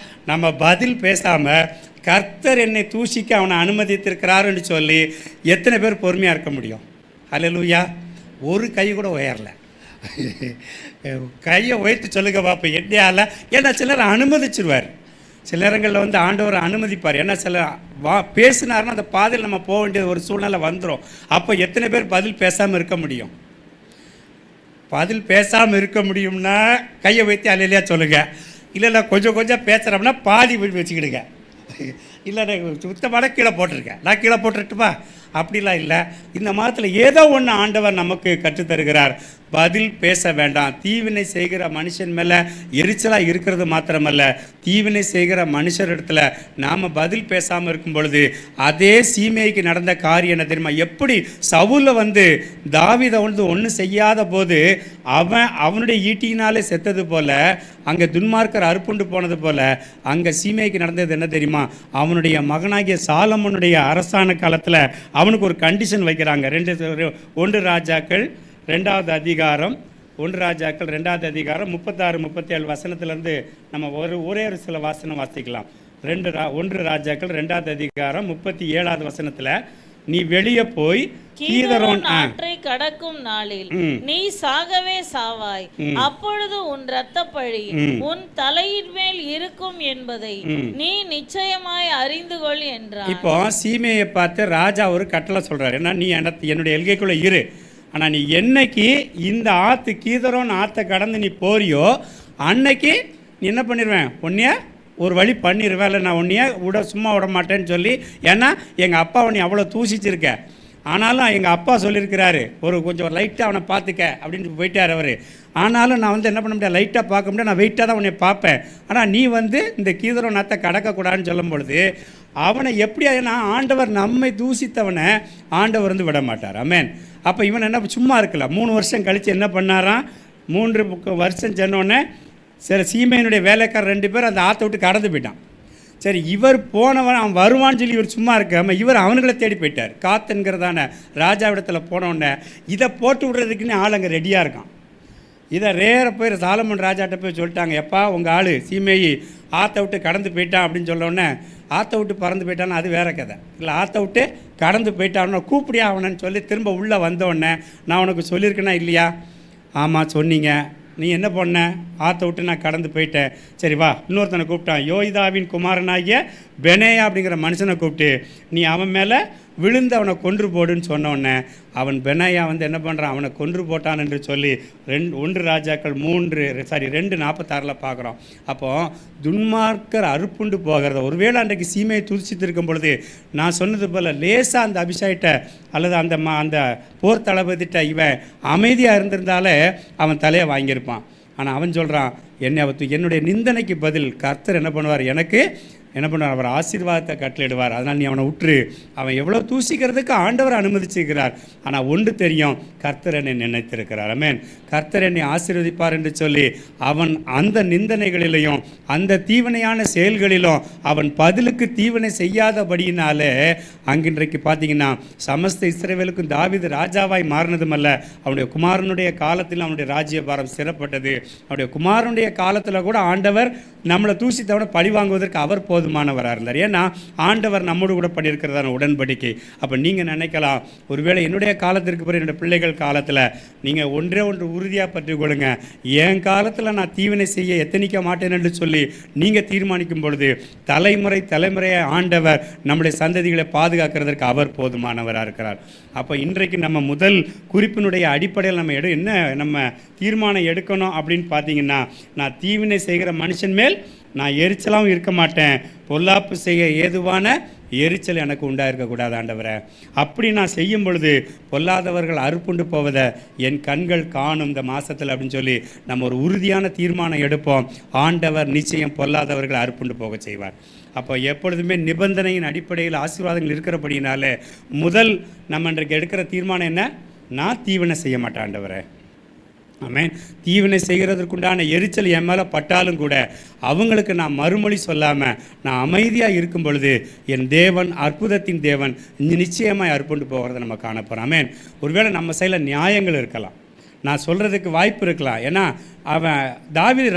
நம்ம பதில் பேசாம கர்த்தர் என்னை தூஷிக்க அவனை அனுமதித்திருக்கிறாருன்னு சொல்லி எத்தனை பேர் பொறுமையாக இருக்க முடியும்? அல்லேலூயா. ஒரு கை கூட உயரல. கையை உயர்த்தி சொல்லுங்க பார்ப்போம். என்னையால? ஏன்னா சிலர் அனுமதிச்சிருவார். சில நேரங்களில் வந்து ஆண்டவர் அனுமதிப்பார். ஏன்னா சில பேசினாருன்னா அந்த பாதையில் நம்ம போக வேண்டிய ஒரு சூழ்நிலை வந்துடும். அப்போ எத்தனை பேர் பதில் பேசாமல் இருக்க முடியும்? பதில் பேசாமல் இருக்க முடியும்னா கையை வைத்து அல்லையா சொல்லுங்கள். இல்லை கொஞ்சம் கொஞ்சம் பேசுகிறோம்னா பாதி வச்சுக்கிடுங்க. இல்லை சுத்தமான கீழே போட்டிருக்கேன், நான் கீழே போட்டுட்டுப்பா, அப்படிலாம் இல்லை. இந்த மாதத்தில் ஏதோ ஒன்று ஆண்டவர் நமக்கு கற்றுத்தருகிறார். பதில் பேச வேண்டாம். தீவினை செய்கிற மனுஷன் மேலே எரிச்சலாக இருக்கிறது மாத்திரமல்ல, தீவினை செய்கிற மனுஷரிடத்துல நாம் பதில் பேசாமல் இருக்கும் பொழுது அதே சீமைக்கு நடந்த காரியம் என்ன தெரியுமா? எப்படி சவுல வந்து தாவீதை வந்து ஒன்றும் செய்யாத போது அவனுடைய ஈட்டியினாலே செத்தது போல, அங்கே துன்மார்க்கர் அறுப்புண்டு போனது போல, அங்கே சீமைக்கு நடந்தது என்ன தெரியுமா? அவனுடைய மகனாகிய சாலமோனுடைய அரசாண காலத்தில் அவனுக்கு ஒரு கண்டிஷன் வைக்கிறாங்க. 1 ராஜாக்கள் 2வது அதிகாரம் 1 ராஜாக்கள் 2வது அதிகாரம் 36-37 வசனத்திலேருந்து நம்ம ஒரே ஒரு சில வாசனம் வாசிக்கலாம். 1 ராஜாக்கள் 2வது அதிகாரம் 37வது வசனத்தில், நீ வெளியே போய் கீதரோன் ஆற்றை கடக்கும் நாளில் நீ சாகவே சாவாய், அப்பொழுது உன் இரத்தப்பழி உன் தலையின் மேல் இருக்கும் என்பதை நீ நிச்சயமாய் அறிந்து கொள் என்றார். இப்போ சீமையை பார்த்து ராஜா ஒரு கட்டளை சொல்றாரு. ஏன்னா நீ என்னுடைய எல்கைக்குள்ள இரு, ஆனால் நீ என்னைக்கு இந்த ஆற்று கீதரோன் ஆற்றை கடந்து நீ போறியோ அன்னைக்கு நீ என்ன பண்ணிடுவேன்? உன்னைய ஒரு வழி பண்ணிடுவேன், இல்லை நான் உன்னைய சும்மா விட மாட்டேன்னு சொல்லி. ஏன்னா எங்கள் அப்பாவை நீ அவ்வளோ தூசிச்சிருக்க, ஆனாலும் எங்கள் அப்பா சொல்லியிருக்கிறாரு கொஞ்சம் லைட்டாக அவனை பார்த்துக்க அப்படின்னு போயிட்டார் அவர். ஆனாலும் நான் வந்து என்ன பண்ண முடியாது, லைட்டாக பார்க்க முடியாது, நான் வெயிட்டாக தான் உன்னை பார்ப்பேன். ஆனால் நீ வந்து இந்த கீதரோன் ஆற்றை கடக்கக்கூடாதுன்னு சொல்லும் பொழுது அவனை எப்படியா ஆண்டவர் நம்மை தூசித்தவனை ஆண்டவர் வந்து விட மாட்டார். ஆமென். அப்போ இவன் என்ன சும்மா இருக்கல. 3 வருஷம் கழித்து என்ன பண்ணாராம்? 3 வருஷம் சொன்னோடனே சரி சீமையினுடைய வேலைக்காரர் 2 பேர் அந்த ஆற்றை விட்டு கடந்து போயிட்டான். சரி இவர் போனவன் அவன் வருவான்னு சொல்லி இவர் சும்மா இருக்காம இவர் அவனுங்களை தேடி போயிட்டார். காத்துங்கிறதான ராஜாவிடத்தில் போனோடனே இதை போட்டு விடுறதுக்குன்னு ஆள் அங்கே ரெடியாக இருக்கான். இதை போய் சாலமன் ராஜாட்ட போய் சொல்லிட்டாங்க, எப்பா உங்கள் ஆள் சீமையை ஆற்றை விட்டு கடந்து போயிட்டான் அப்படின்னு சொல்லவுடனே, ஆற்றை விட்டு பறந்து போயிட்டான்னு அது வேற கதை. இல்லை ஆற்றை விட்டு கடந்து போயிட்டான்னு கூப்பிடியா அவனன்னு சொல்லி திரும்ப உள்ளே வந்தோடனே, நான் உனக்கு சொல்லியிருக்கேனா இல்லையா? ஆமாம் சொன்னீங்க. நீ என்ன பண்ண? ஆற்றை விட்டு நான் கடந்து போயிட்டேன். சரி வா. இன்னொருத்தனை கூப்பிட்டான், யோய்தாவின் குமாரனாகிய பெனேயா அப்படிங்கிற மனுஷனை கூப்பிட்டு நீ அவன் மேலே விழுந்து அவனை கொன்று போடுன்னு சொன்னோடனே அவன் பெனாயா வந்து என்ன பண்ணுறான்? அவனை கொன்று போட்டான் என்று சொல்லி 1 ராஜாக்கள் 2:46 பார்க்குறோம். அப்போது துன்மார்க்கர் அறுப்புண்டு போகிறத ஒருவேளை அன்றைக்கு சீமையை துதிச்சிட்டு இருக்கும் பொழுது நான் சொன்னது போல் லேசாக அந்த அபிஷேகத்தை அல்லது அந்த போர் தளபதிட்ட இவன் அமைதியாக இருந்திருந்தாலே அவன் தலையை வாங்கியிருப்பான். ஆனால் அவன் சொல்கிறான், என்னுடைய நிந்தனைக்கு பதில் கர்த்தர் என்ன பண்ணுவார்? எனக்கு என்ன பண்ணுவார்? அவர் ஆசீர்வாதத்தை கட்டளையிடுவார். அதனால் நீ அவனை விட்டுரு. அவன் எவ்வளோ தூசிக்கிறதுக்கு ஆண்டவர் அனுமதிச்சிருக்கிறார். ஆனால் ஒன்று தெரியும், கர்த்தர் என்னை நினைத்திருக்கிறார். ஆமென். கர்த்தர் என்னை ஆசீர்வதிப்பார் என்று சொல்லி அவன் அந்த நிந்தனைகளிலையும் அந்த தீவினையான செயல்களிலும் அவன் பதிலுக்கு தீவினை செய்யாதபடியினாலே அங்கின்றைக்கு பார்த்தீங்கன்னா சமஸ்த இஸ்ரவேலுக்கும் தாவீது ராஜாவாய் மாறினதுமல்ல, அவனுடைய குமாரனுடைய காலத்தில் அவனுடைய ராஜ்யபாரம் சிறப்பட்டது. அவனுடைய குமாரனுடைய காலத்தில் கூட ஆண்டவர் நம்மளை தூசித்தவனை பழி வாங்குவதற்கு அவர் போதுமானவராக இருந்தார். ஏன்னா ஆண்டவர் நம்மோடு கூட பண்ணியிருக்கிறதான உடன்படிக்கை. அப்போ நீங்கள் நினைக்கலாம், ஒருவேளை என்னுடைய காலத்திற்கு பிறகு என்னுடைய பிள்ளைகள் காலத்தில் நீங்கள் ஒன்றே உறுதியாக பற்றி கொள்ளுங்க, என் காலத்தில் நான் தீவினை செய்ய எத்தனிக்க மாட்டேன் என்று சொல்லி நீங்கள் தீர்மானிக்கும் பொழுது தலைமுறையை ஆண்டவர் நம்முடைய சந்ததிகளை பாதுகாக்கிறதற்கு அவர் போதுமானவராக இருக்கிறார். அப்போ இன்றைக்கு நம்ம முதல் குறிப்பினுடைய அடிப்படையில் நம்ம தீர்மானம் எடுக்கணும் அப்படின்னு பார்த்தீங்கன்னா, நான் தீவினை செய்கிற மனுஷன் மேல் நான் எரிச்சலாகவும் இருக்க மாட்டேன், பொல்லாப்பு செய்ய ஏதுவான எரிச்சல் எனக்கு உண்டாயிருக்கக்கூடாது ஆண்டவரை. அப்படி நான் செய்யும் பொழுது பொல்லாதவர்கள் அறுப்புண்டு போவதை என் கண்கள் காணும் இந்த மாதத்தில் அப்படின்னு சொல்லி நம்ம ஒரு உறுதியான தீர்மானம் எடுப்போம். ஆண்டவர் நிச்சயம் பொல்லாதவர்கள் அறுப்புண்டு போக செய்வார். அப்போ எப்பொழுதுமே நிபந்தனையின் அடிப்படையில் ஆசீர்வாதங்கள் இருக்கிறபடினாலே முதல் நம்ம இன்றைக்கு எடுக்கிற தீர்மானம் என்ன? நான் தீவினை செய்ய மாட்டேன் ஆண்டவரை. ஆமென். தீவினை செய்கிறதற்குண்டான எரிச்சல் என் மேலே பட்டாலும் கூட அவங்களுக்கு நான் மறுமொழி சொல்லாமல் நான் அமைதியாக இருக்கும் பொழுது என் தேவன் அற்புதத்தின் தேவன் நிச்சயமாக அற்புண்டு போகிறத நம்ம காணப்போகிறோம். ஆமென். ஒருவேளை நம்ம சைடில் நியாயங்கள் இருக்கலாம், நான் சொல்கிறதுக்கு வாய்ப்பு இருக்கலாம். ஏன்னா அவன் தாவீது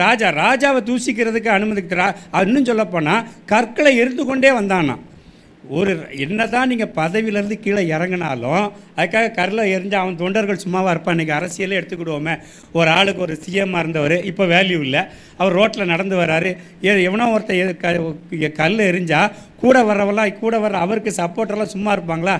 ராஜாவை தூசிக்கிறதுக்கு அனுமதிக்கிறா. இன்னும் சொல்லப்போனால் கற்களை எரிந்து கொண்டே வந்தானா. ஒரு என்னதான் நீங்கள் பதவியிலேருந்து கீழே இறங்கினாலும் அதுக்காக கரில் எரிஞ்சு அவன் தொண்டர்கள் சும்மாவாக இருப்பான். இன்றைக்கி அரசியலே எடுத்துக்கிடுவோமே, ஒரு ஆளுக்கு ஒரு சிஎம்மாக இருந்தவர் இப்போ வேல்யூ இல்லை, அவர் ரோட்டில் நடந்து வர்றாரு, எவனோ ஒருத்தர் கல் எரிஞ்சால் கூட வர அவருக்கு சப்போர்ட்டெல்லாம் சும்மா இருப்பாங்களா?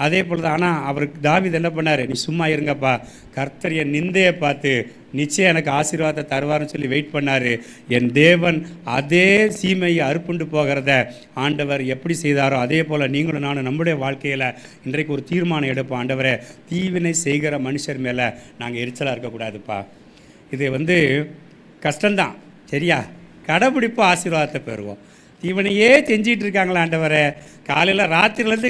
அதே போல் தான். ஆனால் அவருக்கு தாவீது என்ன பண்ணார், நீ சும்மா இருங்கப்பா, கர்த்தர் என் நிந்தையை பார்த்து நிச்சயம் எனக்கு ஆசீர்வாதத்தை தருவார்னு சொல்லி வெயிட் பண்ணார். என் தேவன் அதே சீமையை அறுப்புண்டு போகிறத ஆண்டவர் எப்படி செய்தாரோ அதே போல் நீங்களும் நானும் நம்முடைய வாழ்க்கையில் இன்றைக்கு ஒரு தீர்மானம் எடுப்போம். ஆண்டவரை, தீவினை செய்கிற மனுஷர் மேலே நாங்கள் எரிச்சலாக இருக்கக்கூடாதுப்பா. இது கஷ்டம்தான், சரியா? கடைப்பிடிப்போம், ஆசீர்வாதத்தை பெறுவோம். தீவனையே செஞ்சிகிட்டு இருக்காங்களா ஆண்டவரை, காலையில் ராத்திரிலேருந்து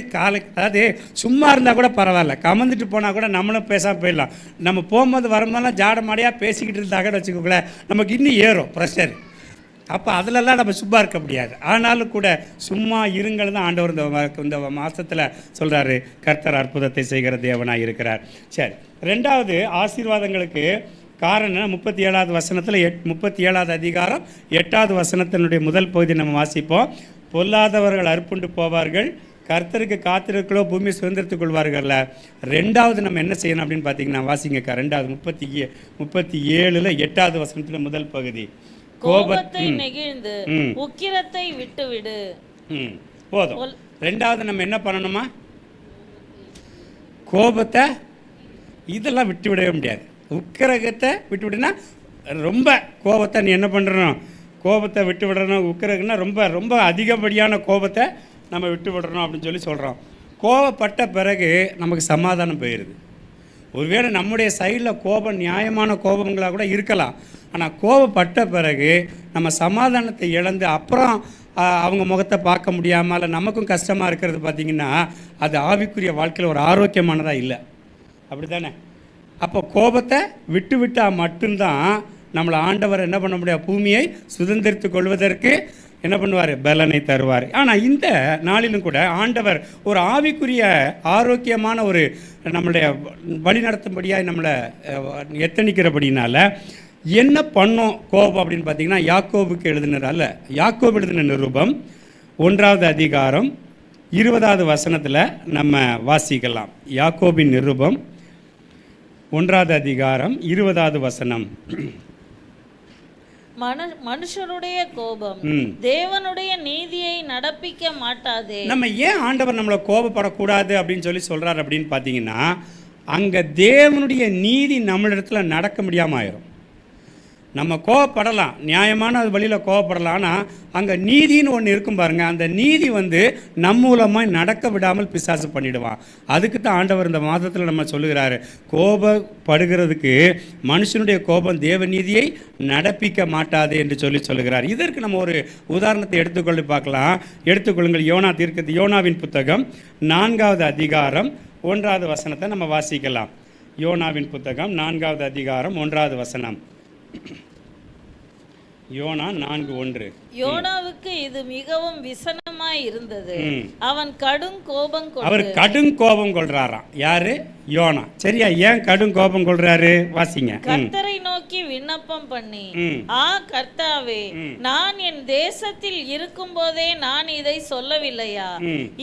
அதாவது சும்மா இருந்தால் கூட பரவாயில்ல, கமந்துட்டு போனால் கூட நம்மளும் பேசாமல் போயிடலாம். நம்ம போகும்போது வரும்போதெல்லாம் ஜாட மாடையாக பேசிக்கிட்டு இருந்தால் கூட வச்சுக்கோங்களேன், நமக்கு இன்னும் ஏறும் ப்ரெஷர். அப்போ அதிலெல்லாம் நம்ம சும்மா இருக்க முடியாது. ஆனாலும் கூட சும்மா இருங்கள் தான் ஆண்டவர் இந்த மாதத்தில் சொல்கிறாரு. கர்த்தர் அற்புதத்தை செய்கிற தேவனாக இருக்கிறார். சரி, ரெண்டாவது ஆசீர்வாதங்களுக்கு காரணம் 37வது வசனத்தில் 37வது அதிகாரம் 8வது வசனத்தினுடைய முதல் பகுதி நம்ம வாசிப்போம். பொல்லாதவர்கள் அறுப்புண்டு போவார்கள், கர்த்தருக்கு காத்திருக்கிறோ பூமி சுதந்திரத்துக் கொள்வார்கள்ல. ரெண்டாவது நம்ம என்ன செய்யணும் அப்படின்னு பார்த்தீங்கன்னா, வாசிங்கக்கா, ரெண்டாவது 37ல் 8வது வசனத்தில் முதல் பகுதி. கோபத்தை நெகிழ்ந்து உக்கிரத்தை விட்டுவிடு. போதும். ரெண்டாவது நம்ம என்ன பண்ணணுமா? கோபத்தை இதெல்லாம் விட்டு விடவே முடியாது. உக்கிரகத்தை விட்டு விடுனா ரொம்ப கோபத்தை நீ என்ன பண்ணுறணும், கோபத்தை விட்டு விடணும். உக்கிரகன்னா ரொம்ப ரொம்ப அதிகப்படியான கோபத்தை நம்ம விட்டு விடணும் அப்படின்னு சொல்லி சொல்கிறோம். கோபப்பட்ட பிறகு நமக்கு சமாதானம் போயிடுது. ஒருவேளை நம்முடைய சைடில் கோபம் நியாயமான கோபங்களாக கூட இருக்கலாம், ஆனால் கோபப்பட்ட பிறகு நம்ம சமாதானத்தை இழந்து அப்புறம் அவங்க முகத்தை பார்க்க முடியாமல் இல்லை நமக்கும் கஷ்டமாக இருக்கிறது பார்த்திங்கன்னா, அது ஆவிக்குரிய வாழ்க்கையில் ஒரு ஆரோக்கியமானதாக இல்லை. அப்படி தானே? அப்போ கோபத்தை விட்டால் மட்டும்தான் நம்மளை ஆண்டவர் என்ன பண்ண முடியாது, பூமியை சுதந்திரித்து கொள்வதற்கு என்ன பண்ணுவார், பலனை தருவார். ஆனால் இந்த நாளிலும் கூட ஆண்டவர் ஒரு ஆவிக்குரிய ஆரோக்கியமான ஒரு நம்மளுடைய வழி நடத்தும்படியாக நம்மளை எத்தனிக்கிறபடினால என்ன பண்ணோம் கோபம் அப்படின்னு பார்த்தீங்கன்னா, யாக்கோபுக்கு யாக்கோபு எழுதின நிருபம் 1வது அதிகாரம் 20வது வசனத்தில் நம்ம வாசிக்கலாம். யாக்கோபின் நிருபம் 1வது அதிகாரம் 20வது வசனம். மனுஷருடைய கோபம் தேவனுடைய நீதியை நடப்பிக்க மாட்டாதே. நம்ம ஏன் ஆண்டவர் நம்மளை கோபப்படக்கூடாது அப்படின்னு சொல்லி சொல்றாரு அப்படின்னு பார்த்தீங்கன்னா, அங்கே தேவனுடைய நீதி நம்மளிடத்துல நடக்க முடியாமல் ஆயிரும். நம்ம கோவப்படலாம், நியாயமான வழியில் கோவப்படலாம், ஆனால் அங்கே நீதின்னு ஒன்று இருக்கும் பாருங்கள், அந்த நீதி நம் மூலமாக நடக்க விடாமல் பிசாசு பண்ணிடுவான். அதுக்கு தான் ஆண்டவர் இந்த மாதத்தில் நம்ம சொல்லுகிறாரு, கோபப்படுகிறதுக்கு மனுஷனுடைய கோபம் தேவ நீதியை நடப்பிக்க மாட்டாது என்று சொல்லுகிறார். இதற்கு நம்ம ஒரு உதாரணத்தை எடுத்துக்கொள்ளுங்கள். யோனாவின் புத்தகம் 4வது அதிகாரம் 1வது வசனத்தை நம்ம வாசிக்கலாம். யோனாவின் புத்தகம் 4வது அதிகாரம் 1வது வசனம். யோனா 4:1. யோனாவுக்கு இது மிகவும் விசனமாய் இருந்தது, அவன் கடும் கோபம் அவர் கடும் கோபம் கொள்றாராம். யாரு? யோனா. சரியா? ஏன் கடும் கோபம் கொள்றாரு? வாசிங்க. கர்த்தரை நோக்கி விண்ணப்பம் பண்ணி, ஆ கர்த்தாவே, நான் என் தேசத்தில் இருக்கும் போதே நான் இதை சொல்லவில்லையா?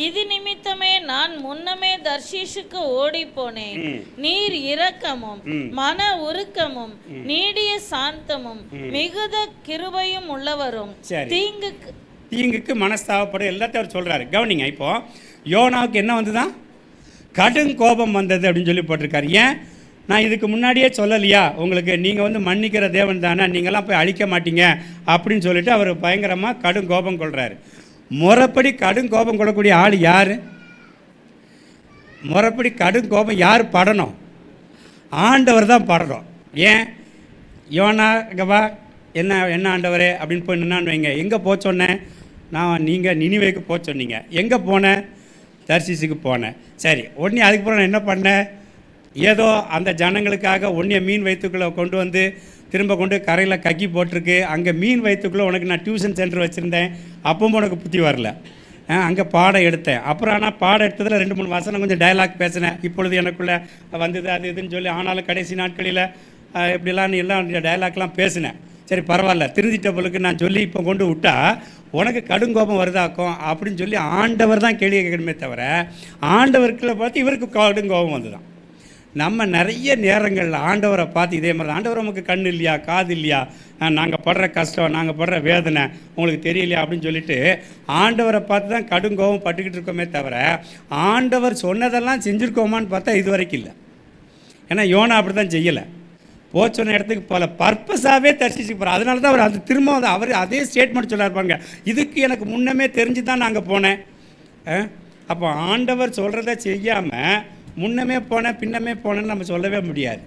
இது நிமித்தமே நான் முன்னமே தர்ஷீஷுக்கு ஓடி போனேன். நீர் இரக்கமும் மன உருக்கமும் நீடிய சாந்தமும் மிகுந்த கிருபையும் உள்ளவரும், தீங்குக்கு மனஸ்தாபப்படும் எல்லாத்தையும் அவர் சொல்றாரு. கவனிங்க. இப்போ யோனாவுக்கு என்ன வந்துதான்? கடும் கோபம் வந்தது அப்படின்னு சொல்லி போட்டிருக்காரு. ஏன்? நான் இதுக்கு முன்னாடியே சொல்லலையா உங்களுக்கு, நீங்கள் மன்னிக்கிற தேவன் தானே, நீங்களாம் போய் அழிக்க மாட்டீங்க அப்படின்னு சொல்லிட்டு அவர் பயங்கரமாக கடும் கோபம் கொள்கிறாரு. முறைப்படி கடும் கோபம் கொள்ளக்கூடிய ஆள் யார்? முறைப்படி கடும் கோபம் யார் படணும்? ஆண்டவர் தான் படணும். ஏன்? யோனா இங்கவா, என்ன ஆண்டவரே அப்படின்னு போய் நின்னான்னு வைங்க. எங்கே போக சொன்னேன் நான்? நீங்கள் நினிவேக்கு போக சொன்னீங்க. எங்கே போனேன்? தர்சீசுக்கு போனேன். சரி, உடனே அதுக்கப்புறம் நான் என்ன பண்ணேன்? ஏதோ அந்த ஜனங்களுக்காக ஒன்றிய மீன் வயிற்றுக்குள்ளே கொண்டு வந்து திரும்ப கொண்டு கரையில் கக்கி போட்டிருக்கு. அங்கே மீன் வயிற்றுக்குள்ளே உனக்கு நான் டியூஷன் சென்டர் வச்சுருந்தேன், அப்பவும் உனக்கு புத்தி வரல. அங்கே பாடம் எடுத்தேன். அப்புறம் ஆனால் பாடம் எடுத்ததில் 2-3 வசனம் கொஞ்சம் டயலாக் பேசினேன். இப்பொழுது எனக்குள்ளே வந்தது அது இதுன்னு சொல்லி. ஆனாலும் கடைசி நாட்களில் இப்படிலாம் நீ எல்லாம் டயலாக்லாம் பேசினேன். சரி பரவாயில்ல, திருந்திட்டவளுக்கு நான் சொல்லி இப்போ கொண்டு விட்டா உனக்கு கடுங்கோபம் வருதாக்கும் அப்படின்னு சொல்லி ஆண்டவர் தான் கேள்வி கேட்கணுமே தவிர, ஆண்டவர்களை பார்த்து இவருக்கு கடுங்கோபம் வந்து தான். நம்ம நிறைய நேரங்களில் ஆண்டவரை பார்த்து இதே மாதிரி, ஆண்டவர் நமக்கு கண் இல்லையா, காது இல்லையா, நாங்கள் படுற கஷ்டம், நாங்கள் படுற வேதனை உங்களுக்கு தெரியலையா அப்படின்னு சொல்லிட்டு ஆண்டவரை பார்த்து தான் கடுங்கோபம் பட்டுக்கிட்டு இருக்கோமே தவிர, ஆண்டவர் சொன்னதெல்லாம் செஞ்சுருக்கோமான்னு பார்த்தா இது வரைக்கும் இல்லை. ஏன்னா யோனா அப்படி தான் செய்யலை. போச்சொன்ன இடத்துக்கு பல பர்பஸாகவே தரிசிச்சு போகிறார். அதனால தான் அவர் அது திரும்ப அவர் அதே ஸ்டேட்மெண்ட் சொல்ல இருப்பாங்க, இதுக்கு எனக்கு முன்னமே தெரிஞ்சு தான் நாங்கள் போனேன். அப்போ ஆண்டவர் சொல்கிறத செய்யாமல் முன்னமே போனேன் பின்னமே போனேன்னு நம்ம சொல்லவே முடியாது.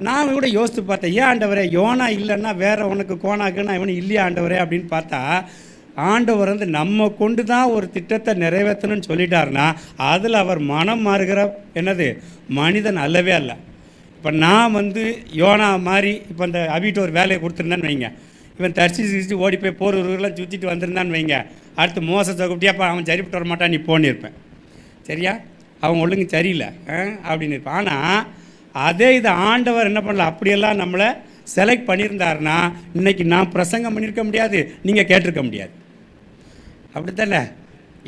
நான் கூட யோசித்து பார்த்தேன், ஏன் ஆண்டவரே யோனா இல்லைன்னா வேறு உனக்கு கோனாக்குன்னா இவனு இல்லையா ஆண்டவரே அப்படின்னு பார்த்தா, ஆண்டவர் வந்து நம்ம கொண்டு தான் ஒரு திட்டத்தை நிறைவேற்றணும்னு சொல்லிட்டாருன்னா அதில் அவர் மனம் மாறுகிற என்னது மனிதன் அல்லவே அல்ல. இப்போ நான் வந்து யோனா மாதிரி இப்போ இந்த அவிட்ட ஒரு வேலையை கொடுத்துருந்தான்னு வைங்க, இவன் தரிசி ஓடி போய் போர் ஊர்களெலாம் சுற்றிட்டு வந்திருந்தான்னு வைங்க, அடுத்து மோசத்தை கூப்பிட்டியாப்பா அவன் சரிப்பட்டு வர மாட்டான் நீ போன்னு இருப்பேன். சரியா, அவன் ஒழுங்கு சரியில்லை அப்படின்னு இருப்பான். ஆனால் அதே இது ஆண்டவர் என்ன பண்ணல, அப்படியெல்லாம் நம்மளை செலக்ட் பண்ணியிருந்தாருன்னா இன்றைக்கி நான் பிரசங்கம் பண்ணியிருக்க முடியாது, நீங்கள் கேட்டிருக்க முடியாது. அப்படித்தானே?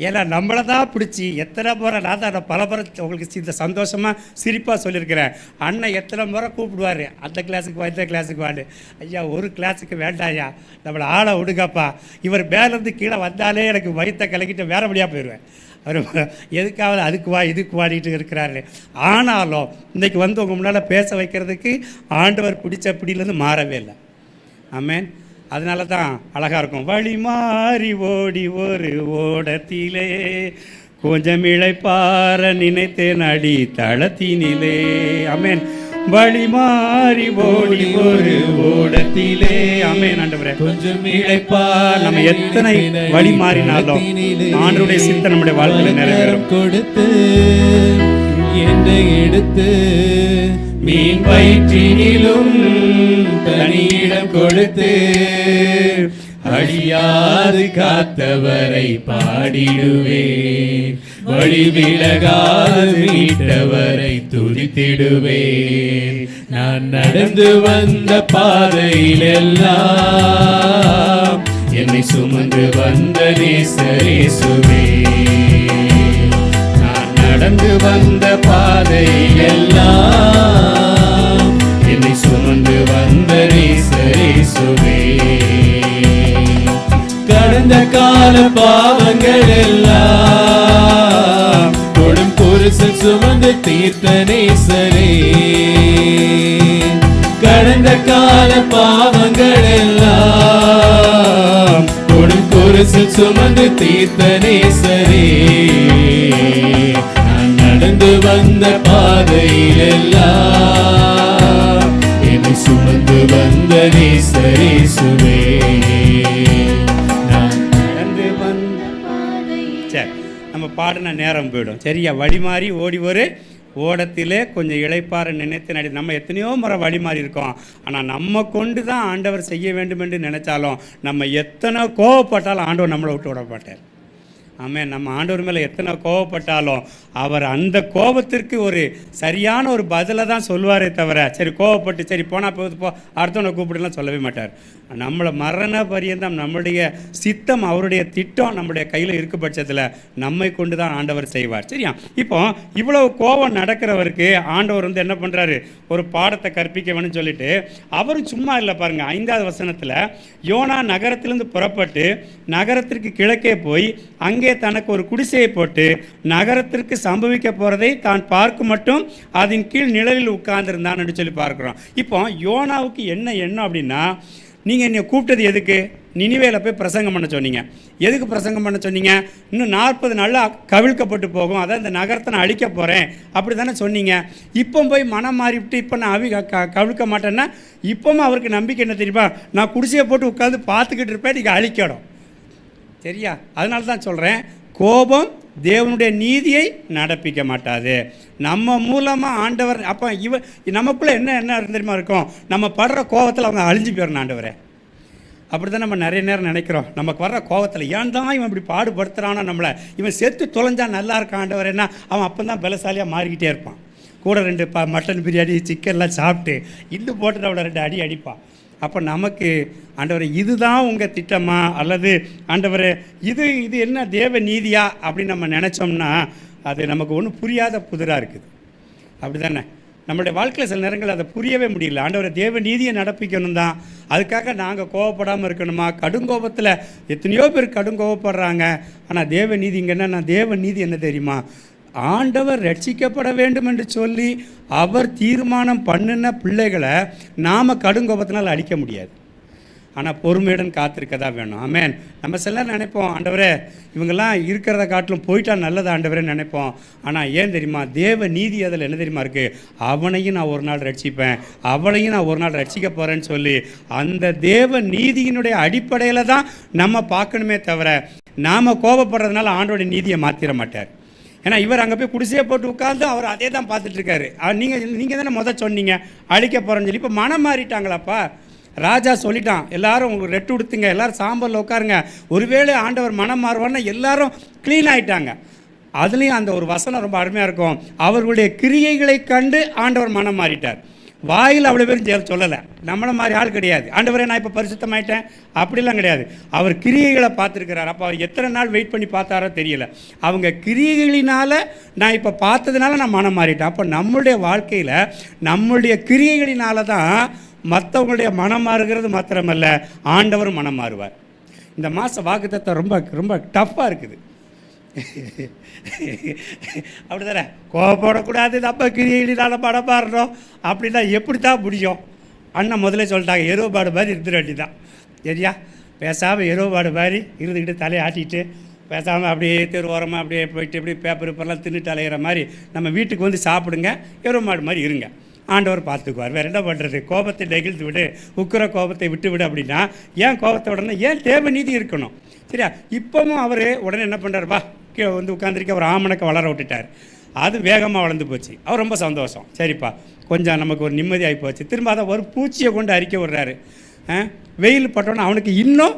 ஏன்னா நம்மளை தான் பிடிச்சி எத்தனை முறை நான் தான் பல முறை உங்களுக்கு இந்த சந்தோஷமாக சிரிப்பாக சொல்லியிருக்கிறேன். அண்ணன் எத்தனை முறை கூப்பிடுவார், அந்த கிளாஸுக்கு வா இந்த கிளாஸுக்கு வாடு. ஐயா ஒரு கிளாஸுக்கு வேண்டாயா, நம்மளை ஆளை விடுங்கப்பா. இவர் மேலேருந்து கீழே வந்தாலே எனக்கு வயிற்றை கலக்கிட்டு வேற வழியாக போயிடுவேன். அவர் எதுக்காவது அதுக்கு வா இதுக்கு வாடிட்டு இருக்கிறாரு. ஆனாலும் இன்றைக்கி வந்து உங்கள் முன்னால் பேச வைக்கிறதுக்கு ஆண்டவர் பிடிச்ச பிடியிலேருந்து மாறவே இல்லை. ஆமேன். அதனால தான் அழகாக இருக்கும். வழி மாறி ஓடி ஒரு ஓடத்திலே கொஞ்சம் இளைப்பார நினைத்தேன் அடி தளத்தினிலே. ஆமேன். வழி மாறி ஓடி ஒரு ஓடத்திலே. ஆமேன் ஆண்டவரே. கொஞ்சம் இளைப்பார். நம்ம எத்தனை வழி மாறினாலும் ஆண்டவருடைய சித்தம் நம்முடைய வாழ்க்கையில் நிறைவேறும். கொடுத்து என்னை எடுத்து மீன் வயிற்றினிலும் தனியிடம் கொடுத்து அழியாது காத்தவரை பாடிடுவேன், வழி விலகாது மீட்டவரை துதித்திடுவேன். நான் நடந்து வந்த பாதையில் எல்லாம் என்னை சுமந்து வந்த நேசரேசுவே. நான் நடந்து வந்த பாதையில் எல்லாம் என்னை சுமந்து வந்த நேசரேசுவே. கடந்த கால பாவங்கள் எல்லாம் கொடும் குருசல் சுமந்து தீர்த்த நேசரே. கடந்த கால பாவங்கள் எல்லாம் கொடும் குருசல் சுமந்து தீர்த்த நேசரே. நான் நடந்து வந்த பாதையில் எல்லாம் என்னை சுமந்து வந்த நேசரேசுவே. நம்ம பாடின நேரம் போயிடும். சரியா, வழி மாறி ஓடி ஒரு ஓடத்திலே கொஞ்சம் இளைப்பார நினைத்து நடி. நம்ம எத்தனையோ முறை வழி மாறி இருக்கோம். ஆனால் நம்ம கொண்டு தான் ஆண்டவர் செய்ய வேண்டும் என்று நினைச்சாலும் நம்ம எத்தனை கோவப்பட்டாலும் ஆண்டவர் நம்மளை விட்டு விட மாட்டார். ஆமாம், நம்ம ஆண்டவர் மேலே எத்தனை கோவப்பட்டாலும் அவர் அந்த கோபத்திற்கு ஒரு சரியான ஒரு பதிலை தான் சொல்லுவாரே தவிர, சரி கோவப்பட்டு சரி போனால் போகுது போ அடுத்தவனை கூப்பிட்டுலாம் சொல்லவே மாட்டார். நம்மளை மரண பரியந்தம் நம்முடைய சித்தம் அவருடைய திட்டம் நம்முடைய கையில் இருக்க பட்சத்தில் நம்மை கொண்டு தான் ஆண்டவர் செய்வார். சரியா, இப்போ இவ்வளவு கோபம் நடக்கிறவருக்கு ஆண்டவர் வந்து என்ன பண்ணுறாரு, ஒரு பாடத்தை கற்பிக்க வேணும்னு சொல்லிட்டு அவரும் சும்மா இல்லை பாருங்கள். 5வது வசனத்தில் யோனா நகரத்திலிருந்து புறப்பட்டு நகரத்திற்கு கிழக்கே போய் அங்கே தனக்கு ஒரு குடிசையை போட்டு நகரத்திற்கு சம்பவிக்க போகிறதை தான் பார்க்க மட்டும் அதன் கீழ் நிழலில் உட்கார்ந்துருந்தான் என்று சொல்லி பார்க்குறோம். இப்போ யோனாவுக்கு என்ன எண்ணம் அப்படின்னா, நீங்கள் என்னை கூப்பிட்டது எதுக்கு? நினிவேல போய் பிரசங்கம் பண்ண சொன்னீங்க. எதுக்கு பிரசங்கம் பண்ண சொன்னீங்க? இன்னும் 40 நாளில் கவிழ்க்கப்பட்டு போகும், அதான் இந்த நகரத்தை நான் அழிக்க போகிறேன் அப்படி தானே சொன்னீங்க. இப்போ போய் மனம் மாறிவிட்டு இப்போ நான் கவிழ்க்க மாட்டேன்னா இப்போவும் அவருக்கு நம்பிக்கை என்ன தெரியுமா, நான் குடிசையை போட்டு உட்காந்து பார்த்துக்கிட்டு இருப்பேன், நீங்கள் அழிக்கணும். சரியா, அதனால தான் சொல்கிறேன், கோபம் தேவனுடைய நீதியை நடப்பிக்க மாட்டாது. நம்ம மூலமாக ஆண்டவர் அப்போ நமக்குள்ளே என்ன தெரியுமா இருக்கும், நம்ம படுற கோபத்தில் அவங்க அழிஞ்சு போயிடணும் ஆண்டவரே. அப்படி தான் நம்ம நிறைய நேரம் நினைக்கிறோம். நமக்கு வர்ற கோபத்தில் ஏன் தான் இவன் இப்படி பாடுபடுத்துகிறானோ நம்மளை, இவன் செத்து தொலைஞ்சா நல்லா இருக்கான் ஆண்டவரேன்னா அவன் அப்போ தான் பலசாலியாக மாறிக்கிட்டே இருப்பான். கூட 2 மட்டன் பிரியாணி சிக்கன்லாம் சாப்பிட்டு இன்னும் போட்டு அவளை 2 அடி அடிப்பான். அப்போ நமக்கு ஆண்டவரே இதுதான் உங்கள் திட்டமா, அல்லது ஆண்டவரே இது என்ன தேவ நீதியா அப்படின்னு நம்ம நினச்சோம்னா அது நமக்கு ஒன்றும் புரியாத புதிராக இருக்குது. அப்படி தானே நம்மளுடைய வாழ்க்கையில் சில நேரங்கள் அதை புரியவே முடியல. ஆண்டவரை தேவ நீதியை நடப்பிக்கணும் தான், அதுக்காக நாங்கள் கோவப்படாமல் இருக்கணுமா? கடுங்கோபத்தில் எத்தனையோ பேர் கடுங்கோவப்படுறாங்க. ஆனால் தேவ நீதி இங்கே என்னன்னா, தேவ நீதி என்ன தெரியுமா, ஆண்டவர் ரட்சிக்கப்பட வேண்டும் என்று சொல்லி அவர் தீர்மானம் பண்ணின பிள்ளைகளை நாம் கடுங்கோபத்தினால் அழிக்க முடியாது. ஆனால் பொறுமையுடன் காத்திருக்க தான் வேணும். ஆமேன். நம்ம சில நினைப்போம், ஆண்டவரே இவங்கெல்லாம் இருக்கிறத காட்டிலும் போயிட்டா நல்லது ஆண்டவரே நினைப்போம். ஆனால் ஏன் தெரியுமா, தேவ நீதி அதில் என்ன தெரியுமா இருக்குது, அவனையும் நான் ஒரு நாள் ரட்சிப்பேன், அவளையும் நான் ஒரு நாள் ரட்சிக்க போகிறேன்னு சொல்லி அந்த தேவ நீதியினுடைய அடிப்படையில் தான் நம்ம பார்க்கணுமே தவிர நாம் கோபப்படுறதுனால ஆண்டோடைய நீதியை மாற்றிட மாட்டார். ஏன்னா இவர் அங்கே போய் குடிசையை போட்டு உட்கார்ந்து அவர் அதே தான் பார்த்துட்ருக்காரு. நீங்கள் தானே சொன்னீங்க அழிக்க போகிறேன்னு சொல்லி. இப்போ மனம் மாறிட்டாங்களாப்பா. ராஜா சொல்லிட்டான், எல்லாரும் ரெட்டு உடுத்துங்க, எல்லாரும் சாம்பலில் உட்காருங்க. ஒருவேளை ஆண்டவர் மனம் மாறுவார்னா எல்லாரும் க்ளீன் ஆகிட்டாங்க. அதுலேயும் அந்த ஒரு வசனம் ரொம்ப அருமையாக இருக்கும், அவர்களுடைய கிரியைகளை கண்டு ஆண்டவர் மனம் மாறிட்டார். வாயில் அவ்வளோ பேரும் சொல்லலை. நம்மளை மாதிரி ஆள் கிடையாது. ஆண்டவரே நான் இப்போ பரிசுத்தமாயிட்டேன் அப்படிலாம் கிடையாது. அவர் கிரியைகளை பார்த்துருக்கிறார். அப்போ அவர் எத்தனை நாள் வெயிட் பண்ணி பார்த்தாரோ தெரியல. அவங்க கிரியைகளினால் நான் இப்போ பார்த்ததுனால நான் மனம் மாறிட்டேன். அப்போ நம்மளுடைய வாழ்க்கையில் நம்மளுடைய கிரியைகளினால தான் மற்றவங்களுடைய மனம் மாறுகிறது மாத்திரமல்ல, ஆண்டவர் மனம் மாறுவார். இந்த மாத வாக்குத்தத்தம் ரொம்ப ரொம்ப டஃப்பாக இருக்குது. அப்படி தானே, கோவப்படக்கூடாது, நம்ம கிரியினால படம் பாடுறோம் அப்படின்னா எப்படி தான் முடியும்? அண்ணன் முதல்ல சொல்லிட்டாங்க, எருவபாடு மாதிரி இருந்துட வேண்டியதான். சரியா, பேசாமல் எருவபாடு மாதிரி இருந்துக்கிட்டு தலையை ஆட்டிட்டு பேசாமல் அப்படியே தெருவோரமாக அப்படியே போயிட்டு இப்படி பேப்பர்லாம் தின்னுட்டு அலையிற மாதிரி நம்ம வீட்டுக்கு வந்து சாப்பிடுங்க, எருவமாடு மாதிரி இருங்க, ஆண்டவர் பார்த்துக்குவார். வேறு என்ன பண்ணுறது? கோபத்தை நெகிழ்ந்து விடு, உக்கிர கோபத்தை விட்டு விடு அப்படின்னா ஏன் கோபத்தை விடணும்? ஏன் தேவ நீதி இருக்கணும். சரியா, இப்போவும் அவர் உடனே என்ன பண்ணுறாரு, வா கீழே வந்து உட்காந்துருக்க அவர் ஆமணக்க வளர விட்டுட்டார். அது வேகமாக வளர்ந்து போச்சு. அவர் ரொம்ப சந்தோஷம். சரிப்பா, கொஞ்சம் நமக்கு ஒரு நிம்மதியாகி போச்சு. திரும்ப அதை ஒரு பூச்சியை கொண்டு அறிக்கை விடுறாரு. வெயில் பட்டோன்னா அவனுக்கு இன்னும்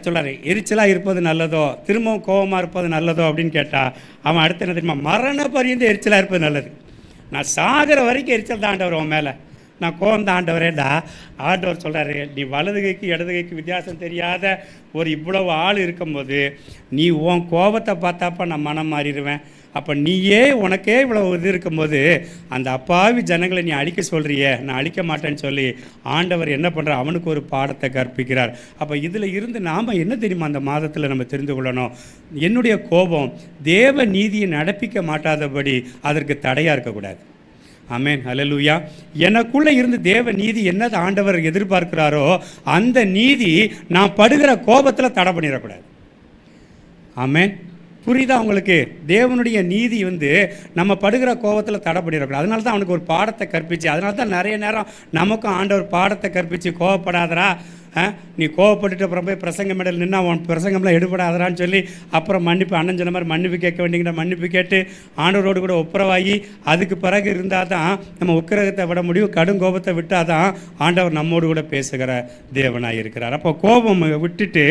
சொல்லார், எரிச்சலாக இருப்பது நல்லதோ திரும்பவும் கோபமாக இருப்பது நல்லதோ அப்படின்னு கேட்டால் அவன் அடுத்து என்ன தெரியுமா, மரண பரியந்த எரிச்சலாக இருப்பது நல்லது. நான் சாகிற வரைக்கும் எரிச்சல் தான் ஆண்டவர் உன் மேலே, நான் கோவம் தான் ஆண்டவரேடா. ஆண்டவர் சொல்கிறாரு, நீ வலது கைக்கு இடது கைக்கு வித்தியாசம் தெரியாத ஒரு இவ்வளவு ஆள் இருக்கும்போது நீ உன் கோபத்தை பார்த்தாப்பா நான் மனம் மாறிடுவேன். அப்போ நீயே உனக்கே இவ்வளோ இது இருக்கும்போது அந்த அப்பாவி ஜனங்களை நீ அழிக்க சொல்கிறியே, நான் அழிக்க மாட்டேன்னு சொல்லி ஆண்டவர் என்ன பண்ணுறார், அவனுக்கு ஒரு பாடத்தை கற்பிக்கிறார். அப்போ இதில் இருந்து நாம் என்ன தெரியுமா அந்த மாதத்தில் நம்ம தெரிந்து கொள்ளணும், என்னுடைய கோபம் தேவ நீதியை நடப்பிக்க மாட்டாதபடி அதற்கு தடையாக இருக்கக்கூடாது. ஆமென், ஹல்லேலூயா. எனக்குள்ளே இருந்து தேவ நீதி என்னது ஆண்டவர் எதிர்பார்க்கிறாரோ அந்த நீதி நான் படுகிற கோபத்தில் தடை பண்ணிடக்கூடாது. ஆமென், புரியுதா உங்களுக்கு? தேவனுடைய நீதி நம்ம படுகிற கோபத்தில் தடை பண்ணிடக்கூடாது. அதனால தான் அவனுக்கு ஒரு பாடத்தை கற்பிச்சு, அதனால தான் நிறைய நேரம் நமக்கும் ஆண்டவர் பாடத்தை கற்பிச்சு, கோவப்படாதரா, நீ கோவப்பட்டுட்டு அப்புறம் போய் பிரசங்க மேடல் நின்னா அவன் பிரசங்கம்லாம் எடுபடாதரான்னு சொல்லி அப்புறம் மன்னிப்பு, அண்ணன் சொன்ன மாதிரி மன்னிப்பு கேட்க வேண்டிங்கிற மன்னிப்பு கேட்டு ஆண்டவரோடு கூட ஒப்புரவாகி அதுக்கு பிறகு இருந்தால் தான் நம்ம உக்கிரகத்தை விட முடியும். கடும் கோபத்தை விட்டால் தான் ஆண்டவர் நம்மோடு கூட பேசுகிற தேவனாக இருக்கிறார். அப்போ கோபம் விட்டுட்டு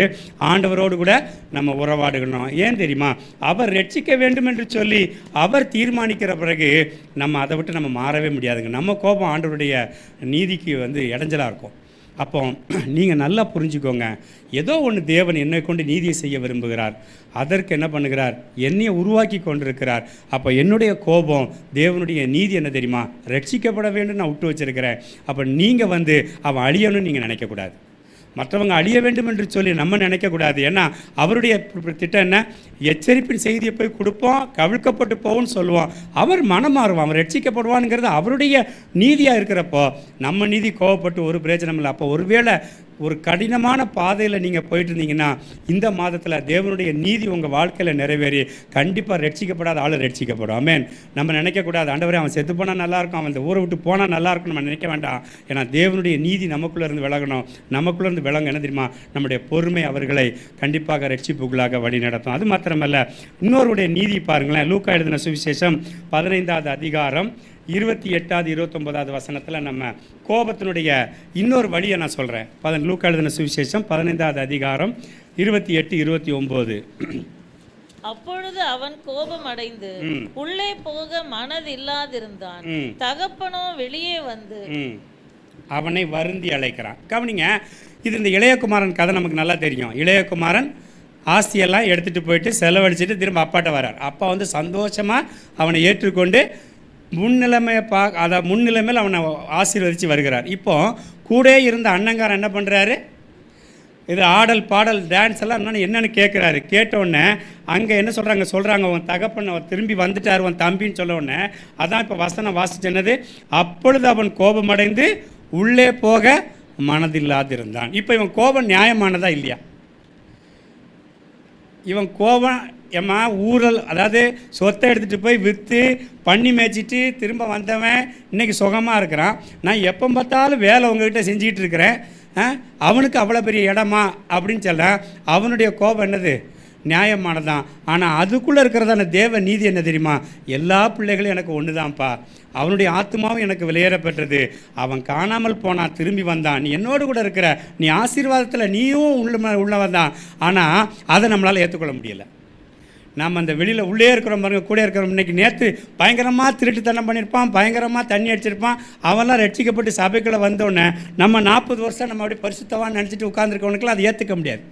ஆண்டவரோடு கூட நம்ம உறவாடுகணும். ஏன் தெரியுமா, அவர் ரட்சிக்க வேண்டும் என்று சொல்லி அவர் தீர்மானிக்கிற பிறகு நம்ம அதை விட்டு நம்ம மாறவே முடியாதுங்க. நம்ம கோபம் ஆண்டவருடைய நீதிக்கு இடைஞ்சலாக இருக்கும். அப்போ நீங்கள் நல்லா புரிஞ்சுக்கோங்க, ஏதோ ஒன்று தேவன் என்னை கொண்டு நீதியை செய்ய விரும்புகிறார். அதற்கு என்ன பண்ணுகிறார், என்னையை உருவாக்கி கொண்டிருக்கிறார். அப்போ என்னுடைய கோபம் தேவனுடைய நீதி என்ன தெரியுமா, ரட்சிக்கப்பட வேண்டும் நான் விட்டு வச்சிருக்கிறேன். அப்போ நீங்கள் அவன் அழியணும்னு நீங்கள் நினைக்கக்கூடாது, மற்றவங்க அழிய வேண்டும் என்று சொல்லி நம்ம நினைக்கக்கூடாது. ஏன்னா அவருடைய திட்டம் என்ன, எச்சரிப்பின் செய்தியை போய் கொடுப்போம், கவிழ்க்கப்பட்டு போவோம்னு சொல்லுவோம், அவர் மனம் மாறுவான், அவர் ரட்சிக்கப்படுவான்ங்கிறது அவருடைய நீதியாக இருக்கிறப்போ நம்ம நீதி கோவப்பட்டு ஒரு பிரயோஜனம் இல்லை. அப்போ ஒருவேளை ஒரு கடினமான பாதையில் நீங்கள் போயிட்டு இருந்தீங்கன்னா இந்த மாதத்தில் தேவனுடைய நீதி உங்கள் வாழ்க்கையில் நிறைவேறி கண்டிப்பாக ரட்சிக்கப்படாத ஆள் ரட்சிக்கப்படும். ஆமென். நம்ம நினைக்கக்கூடாது ஆண்டவரே அவன் செத்து போனால் நல்லாயிருக்கும், அவன் இந்த ஊரை விட்டு போனால் நல்லாயிருக்கும் நம்ம நினைக்க வேண்டாம். ஏன்னா தேவனுடைய நீதி நமக்குள்ளே இருந்து விலகணும். நமக்குள்ளே இருந்து விலங்க என்ன தெரியுமா, நம்முடைய பொறுமை அவர்களை கண்டிப்பாக ரட்சிப்புகளாக வழி நடத்தும். அது மாத்திரமல்ல, இன்னொருடைய நீதி பாருங்களேன். லூக்கா எழுதின சுவிசேஷம் 15வது அதிகாரம் 28வது 29வது வசனத்தில் நம்ம கோபத்தினுடைய இன்னொரு வழியை நான் சொல்கிறேன். லூக்கா எழுதின சுவிசேஷம் 15வது அதிகாரம் 28, 29. அப்பொழுது அவன் கோபம் அடைந்து உள்ளே போக மனதில்லாதிருந்தான். தகப்பனோ வெளியே வந்து அவனை வருந்தி அழைக்கிறான். கவனிங்க, இது இந்த இளையகுமாரன் கதை நமக்கு நல்லா தெரியும். இளையகுமாரன் ஆஸ்தியெல்லாம் எடுத்துகிட்டு போயிட்டு செலவழிச்சிட்டு திரும்ப அப்பாட்ட வர்றார். அப்பா வந்து சந்தோஷமாக அவனை ஏற்றுக்கொண்டு முன்னிலைமையில் அவனை ஆசீர்வதித்து வருகிறார். இப்போ கூட இருந்த அண்ணங்காரன் என்ன பண்ணுறாரு, இது ஆடல் பாடல் டான்ஸ் எல்லாம் என்னென்னு கேட்குறாரு. கேட்டவுடனே அங்கே என்ன சொல்கிறாங்க உன் தகப்பன் திரும்பி வந்துட்டார் உன் தம்பின்னு சொல்ல உடனே அதான் இப்போ வசனம் வாசிச்சென்னது, அப்பொழுது அவன் கோபமடைந்து உள்ளே போக மனதில்லாதிருந்தான். இப்போ இவன் கோபம் நியாயமானதா இல்லையா? இவன் கோபம் ஏம்மா ஊரல், அதாவது சொத்தை எடுத்துகிட்டு போய் விற்று பண்ணி மேய்ச்சிட்டு திரும்ப வந்தவன் இன்றைக்கி சுகமாக இருக்கிறான். நான் எப்போ பார்த்தாலும் வேலை உங்ககிட்ட செஞ்சுக்கிட்டு இருக்கிறேன், அவனுக்கு அவ்வளோ பெரிய இடமா அப்படின்னு சொல்கிறேன். அவனுடைய கோபம் என்னது, நியாயமானதான். ஆனால் அதுக்குள்ளே இருக்கிறதான தேவ நீதி என்ன தெரியுமா, எல்லா பிள்ளைகளும் எனக்கு ஒன்று தான்ப்பா, அவனுடைய ஆத்மாவும் எனக்கு வெளியேறப்பட்டது, அவன் காணாமல் போனான் திரும்பி வந்தான், நீ என்னோடு கூட இருக்கிற, நீ ஆசீர்வாதத்தில் நீயும் உள்ளவன் தான். ஆனால் அதை நம்மளால் ஏற்றுக்கொள்ள முடியலை. நாம் அந்த வெளியில் உள்ளே இருக்கிறோம் பாருங்க, கூட இருக்கிறோம். இன்றைக்கி நேற்று பயங்கரமாக திருட்டுத்தனம் பண்ணியிருப்பான், பயங்கரமாக தண்ணி அடிச்சிருப்பான், அவன்லாம் ரட்சிக்கப்பட்டு சபைக்குள்ளே வந்தோடனே நம்ம 40 வருஷம் நம்ம அப்படியே பரிசுத்தவான்னு நினச்சிட்டு உட்காந்துருக்கவனுக்குலாம் அதை ஏற்றுக்க முடியாது.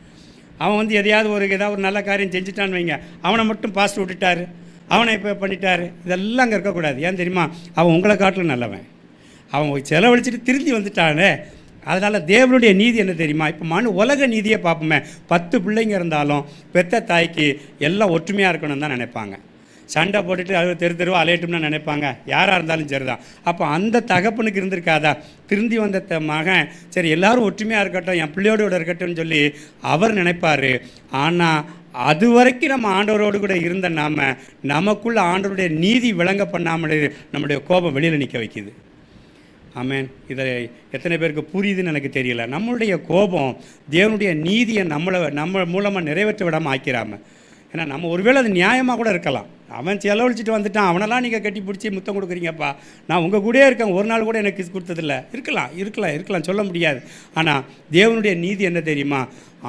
அவன் வந்து ஏதாவது ஒரு நல்ல காரியம் செஞ்சுட்டான்னு வைங்க, அவனை மட்டும் பாஸ்ட் விட்டுட்டாரு, அவனை இப்போ பண்ணிட்டாரு, இதெல்லாம் அங்கே இருக்கக்கூடாது. ஏன் தெரியுமா, அவன் உங்களை காட்டிலும் நல்லவன், அவன் செலவழிச்சிட்டு திரும்பி வந்துட்டானே. அதனால் தேவனுடைய நீதி என்ன தெரியுமா, இப்போ உலக நீதியை பார்ப்போமே, 10 பிள்ளைங்க இருந்தாலும் பெத்த தாய்க்கு எல்லாம் ஒற்றுமையாக இருக்கணும்னு தான் நினைப்பாங்க. சண்டை போட்டுட்டு அது தெருவா அலையட்டும்னு நினைப்பாங்க, யாராக இருந்தாலும் சரி தான். அப்போ அந்த தகப்பனுக்கு இருந்திருக்காதா, திருந்தி வந்த மகன் சரி எல்லாரும் ஒற்றுமையாக இருக்கட்டும், என் பிள்ளையோடு இருக்கட்டும்னு சொல்லி அவர் நினைப்பார். ஆனால் அது வரைக்கும் நம்ம ஆண்டவரோடு கூட இருந்த நமக்குள்ள ஆண்டவருடைய நீதி விளங்க பண்ணாமல் நம்முடைய கோபம் வெளியில் நிற்க வைக்குது. ஆமேன். இதை எத்தனை பேருக்கு புரியுதுன்னு எனக்கு தெரியல. நம்மளுடைய கோபம் தேவனுடைய நீதியை நம்ம மூலமாக நிறைவேற்ற விடாமல் ஆக்கிறாமல். ஏன்னா நம்ம ஒருவேளை அது நியாயமாக கூட இருக்கலாம். அவன் செலவழிச்சிட்டு வந்துட்டான், அவனெல்லாம் நீங்கள் கட்டி பிடிச்சி முத்தம் கொடுக்குறீங்கப்பா, நான் உங்கள் கூடயே இருக்கேன், ஒரு நாள் கூட எனக்கு கொடுத்ததில்ல. இருக்கலாம் சொல்ல முடியாது. ஆனால் தேவனுடைய நீதி என்ன தெரியுமா,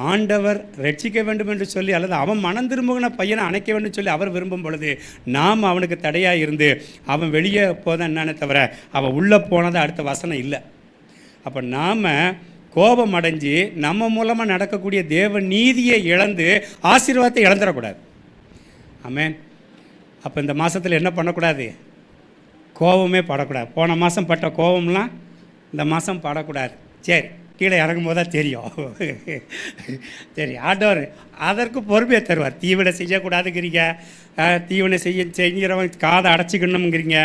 ஆண்டவர் ரட்சிக்க வேண்டும் என்று சொல்லி அல்லது அவன் மனம் திரும்புகின பையனை அணைக்க வேண்டும் சொல்லி அவர் விரும்பும் பொழுது நாம் அவனுக்கு தடையாக இருந்து அவன் வெளியே போதான் என்னன்னு தவிர அவன் உள்ளே போனது அடுத்த வசனம் இல்லை. அப்போ நாம் கோபம் அடைஞ்சு நம்ம மூலமாக நடக்கக்கூடிய தேவ நீதியை இழந்து ஆசீர்வாதத்தை இழந்துடக்கூடாது. ஆமென். அப்போ இந்த மாதத்தில் என்ன பண்ணக்கூடாது, கோபமே படக்கூடாது. போன மாதம் பட்ட கோபம்லாம் இந்த மாதம் படக்கூடாது. சரி, கீழே இறங்கும் போது தான் தெரியும். சரி, ஆண்டவர் அதற்கு பொறுமையை தருவார். தீவினை செய்யக்கூடாதுங்கிறீங்க, தீவினை செய்கிறவன் காதை அடைச்சிக்கணுங்கிறீங்க,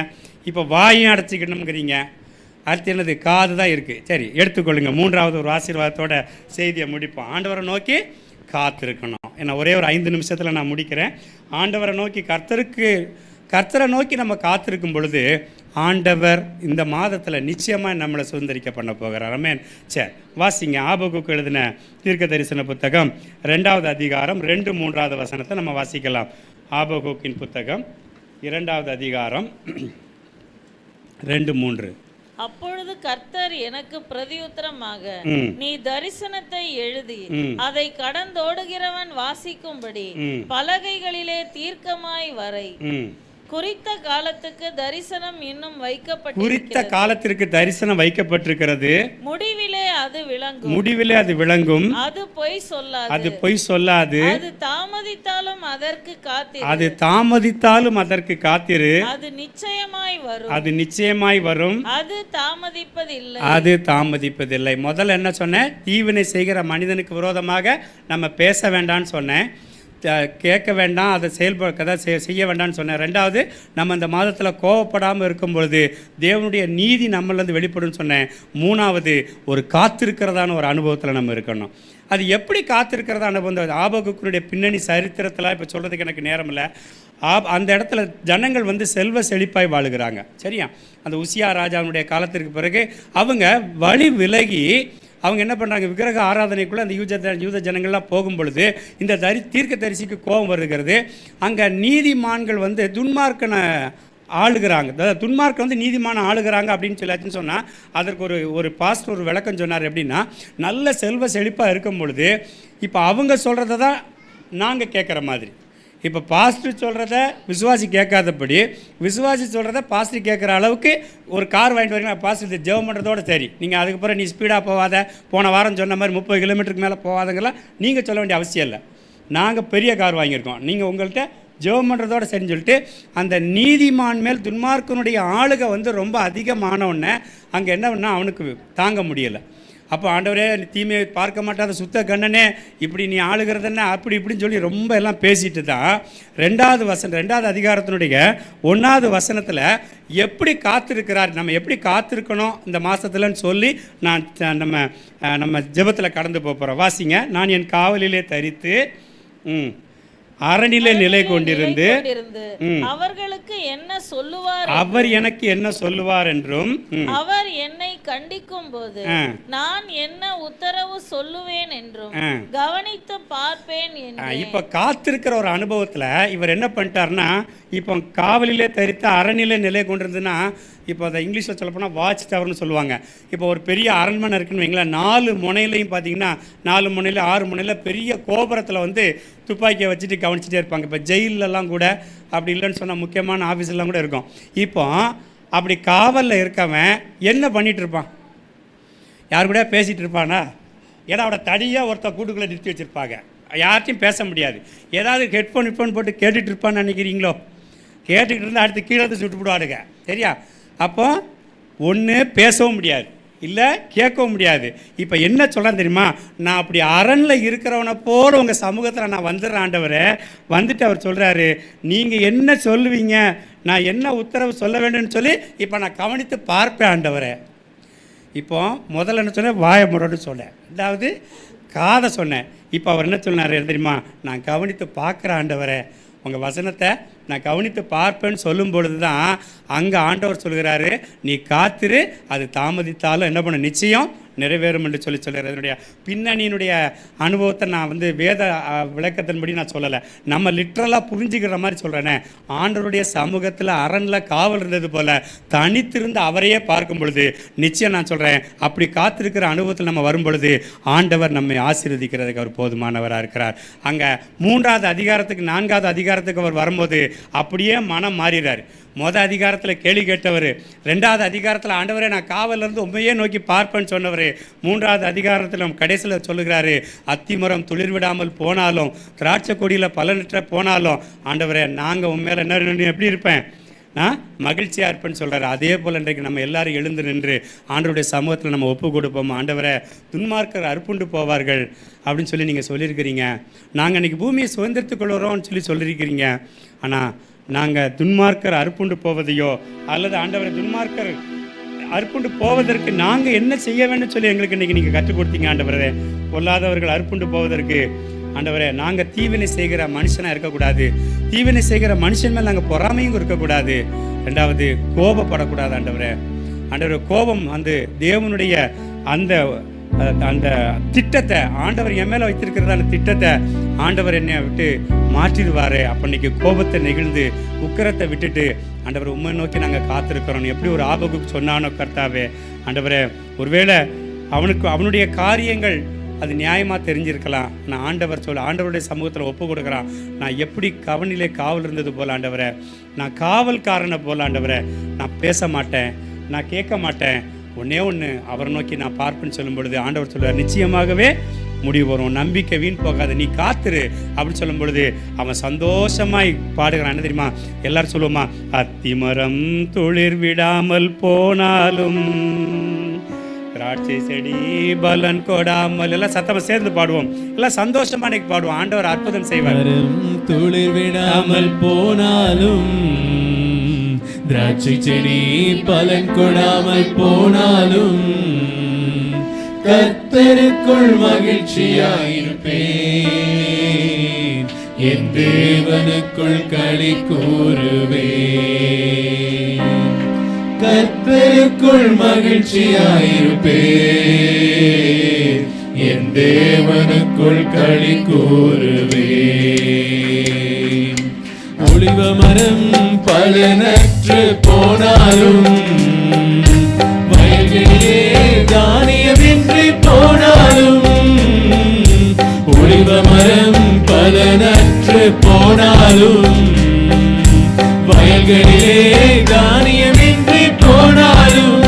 இப்போ வாயும் அடைச்சிக்கணுங்கிறீங்க. அடுத்து என்னது, காது தான் இருக்குது. சரி, எடுத்துக்கொள்ளுங்க. 3வது ஒரு ஆசீர்வாதத்தோட செய்தியை முடிப்போம். ஆண்டவரை நோக்கி காத்திருக்கணும். ஏன்னா ஒரே ஒரு 5 நிமிஷத்தில் நான் முடிக்கிறேன். ஆண்டவரை நோக்கி கர்த்தரை நோக்கி நம்ம காத்திருக்கும் பொழுது ஆண்டவர் இந்த மாதத்தில் நிச்சயமாக நம்மளை சுதந்திரிக்க பண்ண போகிறார். ஆமென். சரி, வாசிங்க. ஆபகுக்கு எழுதின தீர்க்க தரிசன புத்தகம் 2வது அதிகாரம் 2, 3வது வசனத்தை நம்ம வாசிக்கலாம். ஆபகுக்கின் புத்தகம் 2வது அதிகாரம் 2, 3. அப்பொழுது கர்த்தர் எனக்கு பிரதியுத்தரமாக, நீ தரிசனத்தை எழுதி அதை கடந்தோடுகிறவன் வாசிக்கும்படி பலகைகளிலே தீர்க்கமாய் வரை. குறித்த காலத்துக்கு தரிசனம் இன்னும் காலத்திற்கு தரிசனம் வைக்கப்பட்டிருக்கிறது. முடிவிலே அது விளங்கும். அது பொய் சொல்லாது. அது தாமதித்தாலும் அதற்கு காத்திரு. அது நிச்சயமாய் வரும். அது தாமதிப்பதில்லை. முதல்ல என்ன சொன்னேன், தீவினை செய்கிற மனிதனுக்கு விரோதமாக நம்ம பேச வேண்டாம்னு சொன்னேன். கேட்க வேண்டாம், அதை செய்ய வேண்டாம்னு சொன்னேன். ரெண்டாவது, நம்ம இந்த மாதத்தில் கோவப்படாமல் இருக்கும் பொழுது தேவனுடைய நீதி நம்மளேருந்து வெளிப்படும்னு சொன்னேன். மூணாவது, ஒரு காத்திருக்கிறதான ஒரு அனுபவத்தில் நம்ம இருக்கணும். அது எப்படி காத்திருக்கிறதா அனுபவம்? ஆபகுக்கினுடைய பின்னணி சரித்திரத்தில் இப்போ சொல்கிறதுக்கு எனக்கு நேரம் இல்லை. அந்த இடத்துல ஜனங்கள் செல்வ செழிப்பாய் வாழுகிறாங்க. சரியா? அந்த உசியா ராஜாவுடைய காலத்திற்கு பிறகு அவங்க வழி விலகி அவங்க என்ன பண்ணுறாங்க, விக்கிரக ஆராதனைக்குள்ளே அந்த யூத ஜனங்கள்லாம் போகும் பொழுது இந்த தீர்க்க தரிசிக்கு கோபம் வருகிறது. அங்கே நீதிமான்கள் துன்மார்க்கனை ஆளுகிறாங்க, துன்மார்க்க நீதிமான ஆளுகிறாங்க அப்படின்னு சொல்லாச்சுன்னு சொன்னால் அதற்கு ஒரு பாஸ்டர் ஒரு விளக்கம் சொன்னார். எப்படின்னா, நல்ல செல்வ செழிப்பாக இருக்கும் பொழுது இப்போ அவங்க சொல்கிறத தான் நாங்கள் கேட்குற மாதிரி. இப்போ பாஸ்டர் சொல்கிறத விசுவாசி கேட்காதபடி விசுவாசி சொல்கிறத பாஸ்டர் கேட்குற அளவுக்கு ஒரு கார் வாங்கிட்டு வரீங்களா, பாஸ்டர் ஜெபம் பண்ணுறதோட சரி, நீங்கள் அதுக்கப்புறம் நீ ஸ்பீடாக போகாத, போன வாரம் சொன்ன மாதிரி 30 கிலோமீட்டருக்கு மேலே போகாதங்கெல்லாம் நீங்கள் சொல்ல வேண்டிய அவசியம் இல்லை. நாங்கள் பெரிய கார் வாங்கியிருக்கோம், நீங்கள் உங்கள்கிட்ட ஜெபம் பண்ணுறதோட சரின்னு சொல்லிட்டு அந்த நீதிமான் மேல் துன்மார்க்கனுடைய ஆளுகை ரொம்ப அதிகமானவுடனே அங்கே என்ன பண்ணால் அவனுக்கு தாங்க முடியலை. அப்போ ஆண்டவரே, தீமையை பார்க்க மாட்டாத சுத்த கண்ணனே, இப்படி நீ ஆளுகிறதுன்னா அப்படி இப்படின்னு சொல்லி ரொம்ப எல்லாம் பேசிட்டு தான் 2வது அதிகாரத்தினுடைய 1வது வசனத்தில் எப்படி காத்திருக்கிறார், நம்ம எப்படி காத்திருக்கணும் இந்த மாதத்துலன்னு சொல்லி நான் நம்ம ஜெபத்தில் கடந்து போகிறோம். வாசிங்க. நான் என் காவலிலே தரித்து அரணிலே நிலை கொண்டிருந்து அவர்களுக்கு என்ன சொல்லுவார், அவர் எனக்கு என்ன சொல்லுவார் என்றும், அவர் என்னை கண்டிக்கும் போது நான் என்ன உத்தரவு சொல்லுவேன் என்றும் கவனித்து பார்ப்பேன். இப்ப காத்திருக்கிற ஒரு அனுபவத்துல இவர் என்ன பண்ணிட்டாருன்னா, இப்போ காவலிலே தரித்து அரணிலே நிலை கொண்டிருந்துன்னா, இப்போ அதை இங்கிலீஷில் சொல்ல போனால் வாட்ச் டவர்னு சொல்லுவாங்க. இப்போ ஒரு பெரிய அரண்மனை இருக்குன்னு வைங்களேன், 4 முனையிலையும் பார்த்தீங்கன்னா 4 முனையில் 6 முனையில் பெரிய கோபுரத்தில் துப்பாக்கியை வச்சுட்டு கவனிச்சிட்டே இருப்பாங்க. இப்போ ஜெயிலெல்லாம் கூட அப்படி இல்லைன்னு சொன்னால் முக்கியமான ஆஃபீஸ்லாம் கூட இருக்கும். இப்போ அப்படி காவலில் இருக்கவன் என்ன பண்ணிகிட்டு இருப்பான்? யார் கூட பேசிகிட்டு இருப்பானா? ஏன்னா அவட தனியாக ஒருத்தர் கூட்டுக்குள்ளே நிறுத்தி வச்சுருப்பாங்க, யார்ட்டையும் பேச முடியாது. ஏதாவது ஹெட்ஃபோன் போட்டு கேட்டுட்டு இருப்பான்னு நினைக்கிறீங்களோ? கேட்டுக்கிட்டு இருந்தால் அடுத்து கீழே சுட்டு விடுவாடுங்க. சரியா? அப்போ ஒன்று பேசவும் முடியாது, இல்லை கேட்கவும் முடியாது. இப்போ என்ன சொல்கிறேன் தெரியுமா, நான் அப்படி அரணில் இருக்கிறவனை போல உங்கள் சமூகத்தில் நான் வந்துடுறேன் ஆண்டவரே. வந்துட்டு அவர் சொல்கிறாரு, நீங்கள் என்ன சொல்லுவீங்க, நான் என்ன உத்தரவு சொல்ல வேண்டும்னு சொல்லி இப்போ நான் கவனித்து பார்ப்பேன் ஆண்டவரே. இப்போ முதல்ல என்ன சொன்னேன், வாயை முரடு சொன்னேன். ரெண்டாவது காதை சொன்னேன். இப்போ அவர் என்ன சொன்னார் தெரியுமா, நான் கவனித்து பார்க்குற ஆண்டவரே, உங்கள் வசனத்தை நான் கவனித்து பார்ப்பேன்னு சொல்லும் பொழுது தான் அங்கே ஆண்டவர் சொல்கிறாரு, நீ காத்திரு, அது தாமதித்தாலும் என்ன பண்ண நிச்சயம் நிறைவேறும் என்று சொல்கிறார். அதனுடைய பின்னணியினுடைய அனுபவத்தை நான் வேத விளக்கத்தின்படி நான் சொல்லலை, நம்ம லிட்ரலாக புரிஞ்சுக்கிற மாதிரி சொல்கிறேனே. ஆண்டவருடைய சமூகத்தில் அரணில் காவல் இருந்தது போல் தனித்திருந்து அவரையே பார்க்கும் பொழுது நிச்சயம் நான் சொல்கிறேன், அப்படி காத்திருக்கிற அனுபவத்தில் நம்ம வரும் பொழுது ஆண்டவர் நம்மை ஆசீர்வதிக்கிறதுக்கு அவர் போதுமானவராக இருக்கிறார். அங்கே 3வது அதிகாரத்துக்கு 4வது அதிகாரத்துக்கு அவர் வரும்போது அப்படியே மனம் மாறிறார். அதிகாரத்தில் கேள்வி கேட்டவர், 2வது அதிகாரத்தில் ஆண்டவரே நான் காவலிருந்து உண்மையே நோக்கி பார்ப்பேன்னு சொன்னவர், 3வது அதிகாரத்தில் கடைசியில் சொல்லுகிறாரு, அத்திமரம் துளிர் விடாமல் போனாலும் திராட்சை கொடியில் பலனற்ற போனாலும் ஆண்டவரே நாங்கள் உண்மையில என்ன எப்படி இருப்பேன், நான் மகிழ்ச்சியாக இருப்பேன்னு சொல்கிறாரு. அதே போல் இன்றைக்கு நம்ம எல்லாரும் எழுந்து நின்று ஆண்டவருடைய சமூகத்தில் நம்ம ஒப்பு கொடுப்போம். ஆண்டவரை, துன்மார்க்கர் அறுப்புண்டு போவார்கள் அப்படின்னு சொல்லி நீங்கள் சொல்லியிருக்கிறீங்க. நாங்கள் இன்றைக்கி பூமியை சுதந்திரத்துக் கொள்கிறோம்னு சொல்லியிருக்கிறீங்க. ஆனால் நாங்கள் துன்மார்க்கர் அறுப்புண்டு போவதையோ அல்லது ஆண்டவரை துன்மார்க்கர் அறுப்புண்டு போவதற்கு நாங்கள் என்ன செய்ய வேண்டும் சொல்லி எங்களுக்கு இன்றைக்கி நீங்கள் கற்றுக் கொடுத்தீங்க ஆண்டவரே. பொல்லாதவர்கள் அறுப்புண்டு போவதற்கு ஆண்டவரே நாங்கள் தீவினை செய்கிற மனுஷனாக இருக்கக்கூடாது, தீவினை செய்கிற மனுஷன் மேல் நாங்கள் பொறாமையும் இருக்கக்கூடாது. 2வது கோபப்படக்கூடாது ஆண்டவரே. ஆண்டவரே, கோபம் தேவனுடைய அந்த திட்டத்தை ஆண்டவர் என் மேலே வைத்திருக்கிறதான திட்டத்தை ஆண்டவர் என்னை விட்டு மாற்றிடுவார். அப்போ இன்றைக்கி கோபத்தை நெகிழ்ந்து உக்கிரத்தை விட்டுட்டு ஆண்டவர் உண்மை நோக்கி நாங்கள் காத்திருக்கிறோம். எப்படி ஒரு ஆபகுக்கு சொன்னானோ கர்த்தாவே, ஆண்டவரே ஒருவேளை அவனுடைய காரியங்கள் அது நியாயமாக தெரிஞ்சிருக்கலாம். நான் ஆண்டவருடைய சமூகத்தில் ஒப்பு கொடுக்குறான். நான் எப்படி கவனிலே காவல் இருந்தது போல் ஆண்டவரை, நான் காவல்காரனை போல் ஆண்டவரை, நான் பேச மாட்டேன், நான் கேட்க மாட்டேன், ஒன்றே ஒன்று அவரை நோக்கி நான் பார்ப்பேன்னு சொல்லும் பொழுது ஆண்டவர் சொல்லுவார், நிச்சயமாகவே முடிவு வரும், நம்பிக்கை வீண் போகாது, நீ காத்துரு அப்படின்னு சொல்லும் பொழுது அவன் சந்தோஷமாய் பாடுகிறான். என்ன தெரியுமா, எல்லாரும் சொல்லுவோமா, அத்திமரம் துளிர் விடாமல் போனாலும் திராட்சை செடி பலன் கொடாமல் எல்லாம் சத்தமா சேர்ந்து பாடுவோம், எல்லாம் சந்தோஷமா இன்னைக்கு பாடுவோம். ஆண்டவர் அற்புதம் செய்வார். துளிர் விடாமல் போனாலும், திராட்சை செடி பலன் கொடாமல் போனாலும், கர்த்தருக்குள் மகிழ்ச்சியாயிருப்பேன், என் தேவனுக்குள் களி கூறுவேன். கர்த்தருக்குள் மகிழ்ச்சியாயிருப்பேன், என் தேவனுக்குள் களி கூறுவேன். ஒலிவ மரம் பலனற்று போனாலும், வயல்களிலே தானியமின்றி போனாலும், ஒலிவ மரம் பலனற்று போனாலும், வயல்களிலே தானியமின்றி போனாலும்,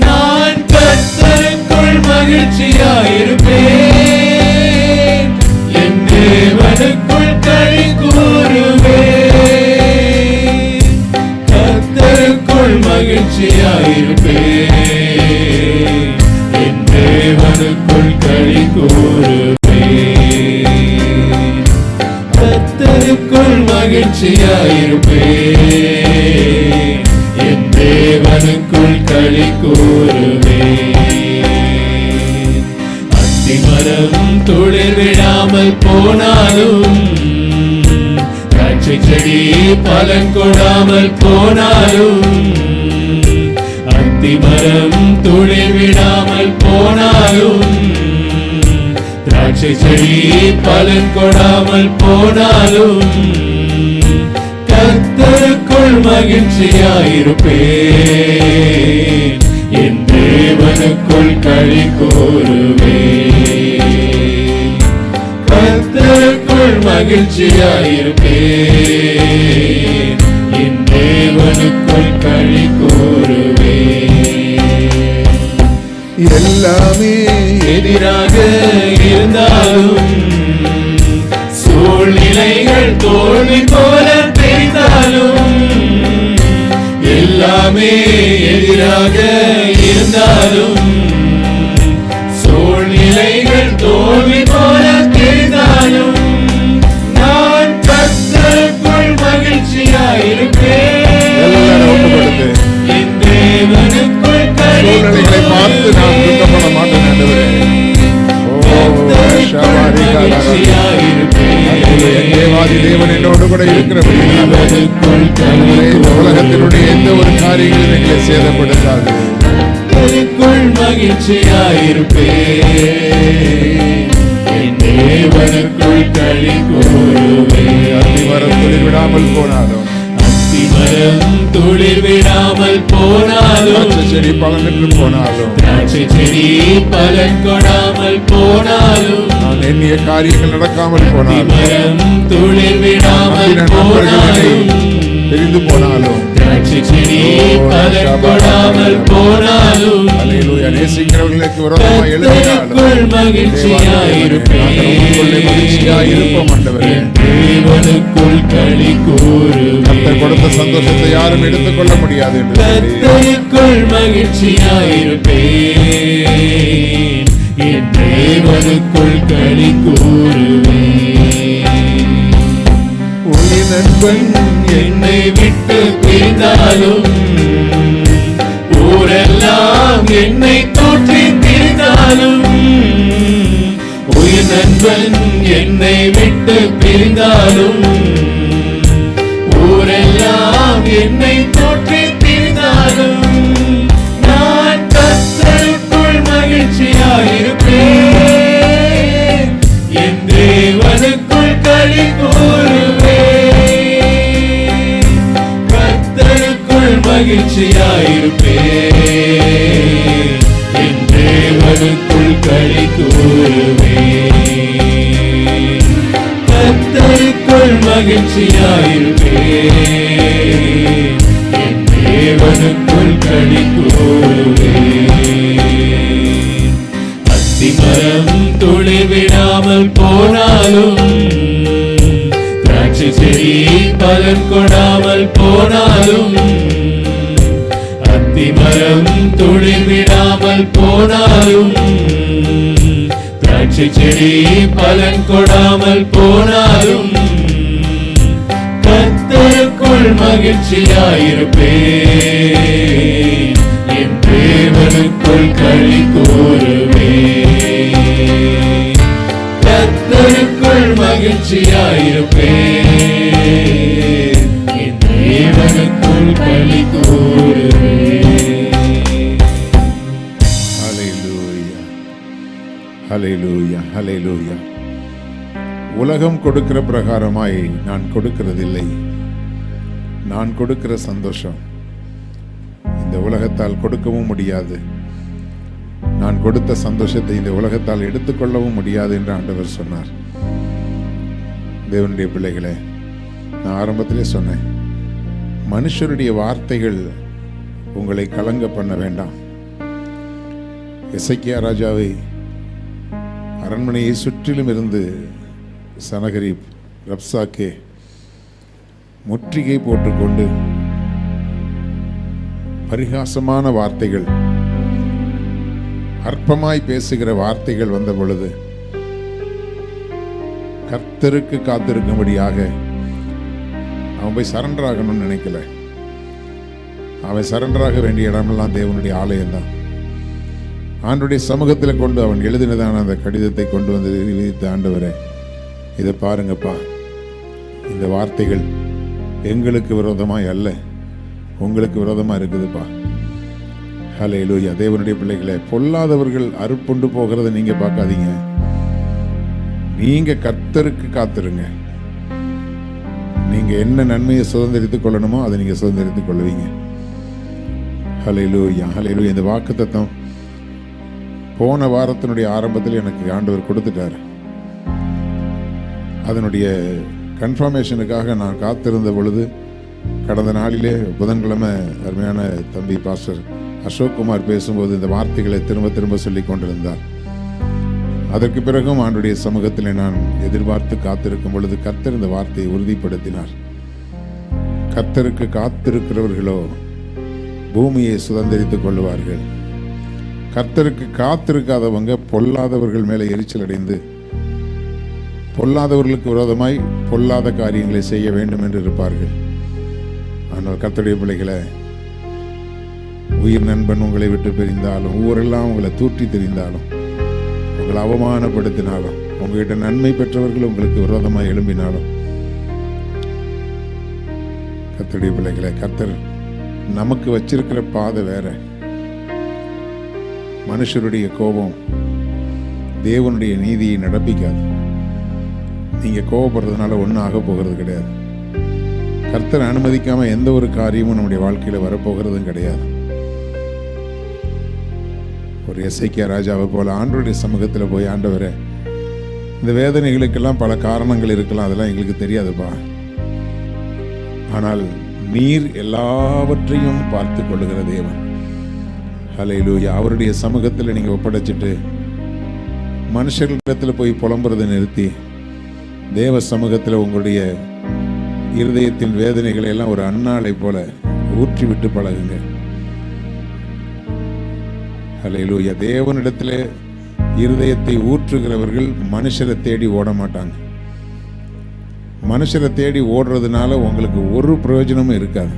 நான் கர்த்தருக்குள் மகிழ்ச்சியாயிருப்பேன், என் தேவனுக்குள் களி கூறுவேன். கர்த்தருக்குள் மகிழ்ச்சியாயிருப்பேன், என் தேவனுக்குள் களி கூறுவேன். கர்த்தருக்குள் மகிழ்ச்சியாயிருப்பேன், என் தேவனுக்குள் களி கூறுவேன். அத்திமரம் துளிர் விடாமல் போனாலும், திராட்சை செடி பலன் கொடாமல் போனாலும், அத்திமரம் துளிர் விடாமல் போனாலும், திராட்சை செடி பலன் கொடாமல் போனாலும், கர்த்தருக்குள் மகிழ்ச்சியாயிருப்பேன், என் தேவனுக்குள் களி கூறுவேன். கர்த்தருக்குள் மகிழ்ச்சியாயிருப்பேன், என் தேவனுக்குள் களி கூறுவேன். எல்லாமே எதிராக இருந்தாலும், சூழ்நிலைகள் தோல்வி போல தெரிந்தாலும், எல்லாமே எதிராக இருந்தாலும், சூழ்நிலைகள் தோல்வி போல தெரிந்தாலும், நான் கர்த்தருக்குள் மகிழ்ச்சியாயிருப்பேன், என் தேவனுக்குள் களி சூழ்நிலைகளை பார்த்து நான் துக்கப்பட மாட்டேன் ஆண்டவரே. தேவாதி தேவன் என்னோடு கூட இருக்கிறபடியால் இந்த உலகத்தினுடைய எந்த ஒரு காரியங்களும் எங்களை சேதப்படுத்தாது. மகிழ்ச்சியாயிருப்பேன், என் தேவனுக்குள் களி கூறுவேன். அத்திமரம் துளிர் விடாமல் போனாலும், அத்திமரம் துளிர் விடாமல் போனாலும், திராட்சை செடி பலனற்று போனாலும், திராட்சை செடி பலன் கொடாமல் போனாலும், நான் எண்ணிய காரியங்கள் நடக்காமல் போனாலும், அத்திமரம் துளிர் விடாமல் போனாலும், தெரிந்து போனாலும், திராட்சை செடி பலன் கொடாமல் போனாலும், அல்லேலூயா, நேசிக்கிறவர்களுக்கு விரோதமாக எழுதினாலும் மகிழ்ச்சியாயிருப்பேன், மகிழ்ச்சியாயிருப்போம் ஆண்டவரே. தேவனுக்குள் களி கூறுவேன். கர்த்தர் கொடுத்த சந்தோஷத்தை யாரும் எடுத்துக்கொள்ள முடியாது என்று சொல்லி, கர்த்தருக்குள் மகிழ்ச்சியாயிருப்பேன், என் தேவனுக்குள் களி கூறுவேன். உயிர் நண்பன் என்னை விட்டு பிரிந்தாலும், ஊரெல்லாம் என்னை தூற்றி திரிந்தாலும், உயிர் நண்பன் என்னை விட்டு பிரிந்தாலும், ஊரெல்லாம் என்னை தூற்றி திரிந்தாலும், நான் கர்த்தருக்குள் மகிழ்ச்சியாயிருப்பேன், என் தேவனுக்குள் களி கூறுவேன். கர்த்தருக்குள் மகிழ்ச்சியாயிருப்பேன், என் தேவனுக்குள் களி கூறுவேன். கர்த்தருக்குள் மகிழ்ச்சியாயிருப்பேன், என் தேவனுக்குள் களி கூறுவேன். அத்திமரம் துளிர் விடாமல் போனாலும், திராட்சை செடி பலன் கொடாமல் போனாலும், அத்திமரம் துளிர்விடாமல் போனாலும், திராட்சை செடி பலன் கொடாமல் போனாலும், கர்த்தருக்குள் மகிழ்ச்சியாயிருப்பேன், என் தேவனுக்குள் களி கூறுவேன். கர்த்தருக்குள் மகிழ்ச்சியாயிருப்பேன், என் தேவனுக்குள் களி கூறுவேன். ஹல்லேலூயா, ஹல்லேலூயா, ஹல்லேலூயா. உலகம் கொடுக்கிற பிரகாரமாய் நான் கொடுக்கிறதில்லை. நான் கொடுக்கிற சந்தோஷம் இந்த உலகத்தால் கொடுக்கவும் முடியாது. நான் கொடுத்த சந்தோஷத்தை இந்த உலகத்தால் எடுத்துக்கொள்ளவும் முடியாது என்று ஆண்டவர் சொன்னார். தேவனுடைய பிள்ளைகளே, நான் ஆரம்பத்திலே சொன்னேன், மனுஷருடைய வார்த்தைகள் உங்களை கலங்க பண்ண வேண்டாம். எசேக்கியா ராஜாவை அரண்மனையை சுற்றிலும் இருந்து சனகரிப் ரப்சாக்கே முற்றுகை போட்டுக்கொண்டு பரிகாசமான வார்த்தைகள், அற்பமாய் பேசுகிற வார்த்தைகள் வந்த பொழுது கர்த்தருக்கு காத்திருக்கும்படியாக அவன் போய் சரண்டர் ஆகணும்னு நினைக்கல. அவன் சரண்டர் ஆக வேண்டிய இடமெல்லாம் தேவனுடைய ஆலயம்தான். ஆண்டுடைய சமூகத்தில் கொண்டு அவன் எழுதினதான அந்த கடிதத்தை கொண்டு வந்து விதித்த, ஆண்டவரே இதை பாருங்கப்பா, இந்த வார்த்தைகள் எங்களுக்கு விரோதமாய் அல்ல, உங்களுக்கு விரோதமாக இருக்குதுப்பா. ஹல்லேலூயா. தேவனுடைய பிள்ளைகளே, பொல்லாதவர்கள் அறுப்புண்டு போகிறத நீங்கள் பார்க்காதீங்க. நீங்கள் கர்த்தருக்கு காத்திருங்க. நீங்கள் என்ன நன்மையை சுதந்திரித்துக் கொள்ளணுமோ அதை நீங்கள் சுதந்திரித்துக் கொள்வீங்க. ஹல்லேலூயா, ஹல்லேலூயா. இந்த வாக்குத்தத்தம் போன வாரத்தினுடைய ஆரம்பத்தில் எனக்கு ஆண்டவர் கொடுத்துட்டார். அதனுடைய கன்ஃபர்மேஷனுக்காக நான் காத்திருந்த பொழுது, கடந்த நாளிலே புதன்கிழமை அருமையான தம்பி பாஸ்டர் அசோக் குமார் பேசும்போது இந்த வார்த்தைகளை திரும்ப திரும்ப சொல்லி கொண்டிருந்தார். அதற்கு பிறகும் ஆண்டுடைய சமூகத்தில் நான் எதிர்பார்த்து காத்திருக்கும் பொழுது கர்த்தர் இந்த வார்த்தையை உறுதிப்படுத்தினார். கர்த்தருக்கு காத்திருக்கிறவர்களோ பூமியை சுதந்திரித்துக் கொள்வார்கள். கர்த்தருக்கு காத்திருக்காதவங்க பொல்லாதவர்கள் மேலே எரிச்சல் அடைந்து பொல்லாதவர்களுக்கு விரோதமாய் பொல்லாத காரியங்களை செய்ய வேண்டும் என்று இருப்பார்கள். ஆனால் கர்த்தருடைய பிள்ளைகளை, உயிர் நண்பன் உங்களை விட்டு பிரிந்தாலும், ஊரெல்லாம் உங்களை தூற்றி தெரிந்தாலும், உங்களை அவமானப்படுத்தினாலும், உங்ககிட்ட நன்மை பெற்றவர்கள் உங்களுக்கு விரோதமாய் எழும்பினாலும், கர்த்தருடைய பிள்ளைகளை, கர்த்தர் நமக்கு வச்சிருக்கிற பாதை வேற. மனுஷருடைய கோபம் தேவனுடைய நீதியை நடப்பிக்காது. நீங்க கோபப்படுறதுனால ஒன்றும் ஆக போகிறது கிடையாது. கர்த்தர் அனுமதிக்காம எந்த ஒரு காரியமும் நம்முடைய வாழ்க்கையில வரப்போகிறதும் கிடையாது. ஒரு எசேக்கியா ராஜாவை போல ஆண்டவருடைய சமூகத்தில் போய், ஆண்டவரே இந்த வேதனைகளுக்கெல்லாம் பல காரணங்கள் இருக்கலாம், அதெல்லாம் எங்களுக்கு தெரியாதுப்பா, ஆனால் நீர் எல்லாவற்றையும் பார்த்து கொள்ளுகிற தேவன். ஹல்லேலூயா. அவருடைய சமூகத்தில் நீங்க ஒப்படைச்சிட்டு மனுஷர்களிடத்தில் போய் புலம்புறதை நிறுத்தி தேவ சமூகத்தில் உங்களுடைய இருதயத்தின் வேதனைகளை எல்லாம் ஒரு அன்னாளை போல ஊற்றி விட்டு பழகுங்க. ஹல்லேலூயா. தேவனிடத்தில் இருதயத்தை ஊற்றுகிறவர்கள் மனுஷரை தேடி ஓட மாட்டாங்க. மனுஷரை தேடி ஓடுறதுனால உங்களுக்கு ஒரு பிரயோஜனமும் இருக்காது.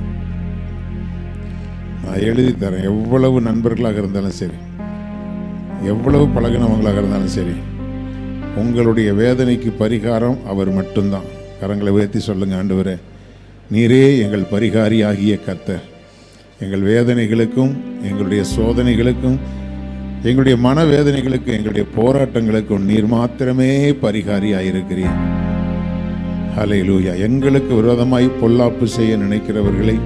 நான் எழுதி தரேன். எவ்வளவு நண்பர்களாக இருந்தாலும் சரி, எவ்வளவு பழகினவங்களாக இருந்தாலும் சரி, உங்களுடைய வேதனைக்கு பரிகாரம் அவர் மட்டும்தான். கரங்களை உயர்த்தி சொல்லுங்க, ஆண்டவரே நீரே எங்கள் பரிகாரி ஆகிய கர்த்தர். எங்கள் வேதனைகளுக்கும் எங்களுடைய சோதனைகளுக்கும் எங்களுடைய மனவேதனைகளுக்கும் எங்களுடைய போராட்டங்களுக்கும் நீர் மாத்திரமே பரிகாரியாயிருக்கிறீர். ஹல்லேலூயா. எங்களுக்கு விரோதமாய் பொல்லாப்பு செய்ய நினைக்கிறவர்களை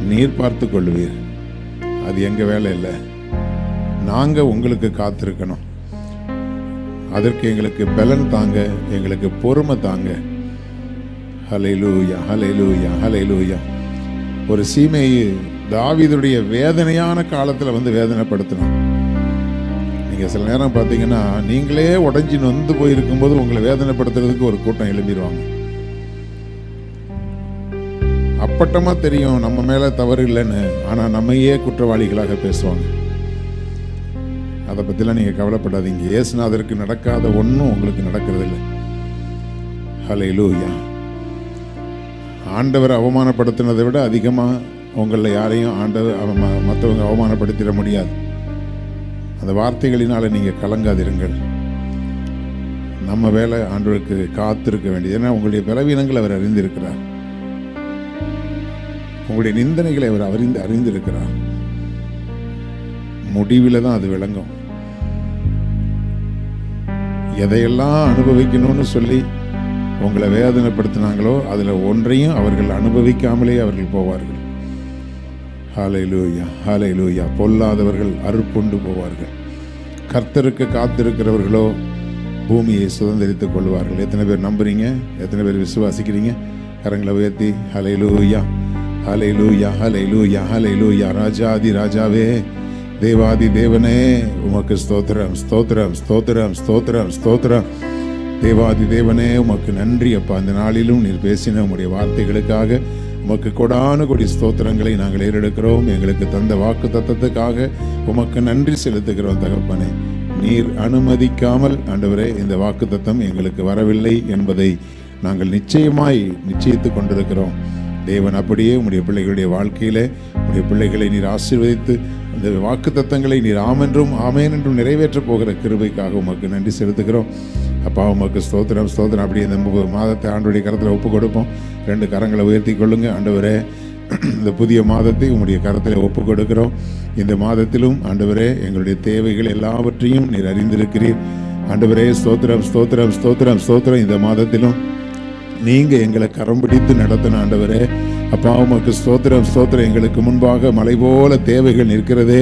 நீர் பார்த்து கொள்வீர். அது எங்க வேலை இல்லை. நாங்க உங்களுக்கு காத்திருக்கணும். அதற்கு எங்களுக்கு பலன் தாங்க, எங்களுக்கு பொறுமை தாங்க. ஹல்லேலூயா, ஹல்லேலூயா, ஹல்லேலூயா. ஒரு சீமையை தாவீதுடைய வேதனையான காலத்தில் வந்து வேதனைப்படுத்தணும். நீங்கள் சில நேரம் பார்த்தீங்கன்னா, நீங்களே உடஞ்சி நொந்து போயிருக்கும்போது உங்களை வேதனைப்படுத்துறதுக்கு ஒரு கூட்டம் எழும்பிடுவாங்க. அப்பட்டமாக தெரியும் நம்ம மேலே தவறு இல்லைன்னு, ஆனால் நம்மையே குற்றவாளிகளாக பேசுவாங்க. அதை பற்றிலாம் நீங்கள் கவலைப்படாதீங்க. இயேசுநாதருக்கு நடக்காத ஒன்றும் உங்களுக்கு நடக்கிறதில்லை. ஹல்லேலூயா. ஆண்டவர் அவமானப்படுத்தினதை விட அதிகமாக உங்களில் யாரையும் ஆண்டவர் மற்றவங்க அவமானப்படுத்திட முடியாது. அந்த வார்த்தைகளினால் நீங்கள் கலங்காதிருங்கள். நம்ம வேலை ஆண்டவருக்கு காத்திருக்க வேண்டியது. ஏன்னா உங்களுடைய பலவீனங்களை அவர் அறிந்திருக்கிறார், உங்களுடைய நிந்தனைகளை அவர் அறிந்திருக்கிறார். முடிவில் தான் அது விளங்கும். எதையெல்லாம் அனுபவிக்கணும்னு சொல்லி உங்களை வேதனைப்படுத்தினாங்களோ அதில் ஒன்றையும் அவர்கள் அனுபவிக்காமலே அவர்கள் போவார்கள். ஹல்லேலூயா, ஹல்லேலூயா. பொல்லாதவர்கள் அறுப்புண்டு போவார்கள். கர்த்தருக்கு காத்திருக்கிறவர்களோ பூமியை சுதந்திரித்துக் கொள்வார்கள். எத்தனை பேர் நம்புறீங்க? எத்தனை பேர் விசுவாசிக்கிறீங்க? கரங்களை உயர்த்தி ஹல்லேலூயா, ஹல்லேலூயா, ஹல்லேலூயா, ஹல்லேலூயா. ராஜாதி ராஜாவே, தேவாதி தேவனே, உமக்கு ஸ்தோத்திரம், ஸ்தோத்திரம், ஸ்தோத்திரம், ஸ்தோத்திரம், ஸ்தோத்திரம். தேவாதி தேவனே, உமக்கு நன்றி அப்பா. அந்த நாளிலும் நீர் பேசின உம்முடைய வார்த்தைகளுக்காக உமக்கு கொடான கொடி ஸ்தோத்திரங்களை நாங்கள் ஏறெடுக்கிறோம். எங்களுக்கு தந்த வாக்கு தத்தத்துக்காக உமக்கு நன்றி செலுத்துகிறோம் தகப்பனே. நீர் அனுமதிக்காமல் ஆண்டவரே இந்த வாக்கு தத்தம் எங்களுக்கு வரவில்லை என்பதை நாங்கள் நிச்சயித்து கொண்டிருக்கிறோம். தேவன் அப்படியே உம்முடைய பிள்ளைகளுடைய வாழ்க்கையில உம்முடைய பிள்ளைகளை நீர் ஆசீர்வதித்து அந்த வாக்கு தத்தங்களை நீர் ஆமென்றும் ஆமேன் என்றும் நிறைவேற்றப் போகிற கிருபைக்காக உமக்கு நன்றி செலுத்துகிறோம் அப்பா. உமக்கு ஸ்தோத்திரம், ஸ்தோத்திரம். அப்படியே இந்த மாதத்தை ஆண்டவருடைய கரத்தில் ஒப்பு கொடுப்போம். 2 கரங்களை உயர்த்தி கொள்ளுங்க. ஆண்டவரே, இந்த புதிய மாதத்தை உம்முடைய கரத்தில் ஒப்பு கொடுக்கிறோம். இந்த மாதத்திலும் ஆண்டவரே எங்களுடைய தேவைகள் எல்லாவற்றையும் நீர் அறிந்திருக்கிறீர். ஆண்டவரே, ஸ்தோத்திரம், ஸ்தோத்திரம், ஸ்தோத்திரம், ஸ்தோத்திரம். இந்த மாதத்திலும் நீங்க எங்களை கரம் பிடித்து நடத்தின ஆண்டவரே அப்பா, உமக்கு ஸ்தோத்திரம், ஸ்தோத்திரம். எங்களுக்கு முன்பாக மலை போல தேவைகள் நிற்கிறதே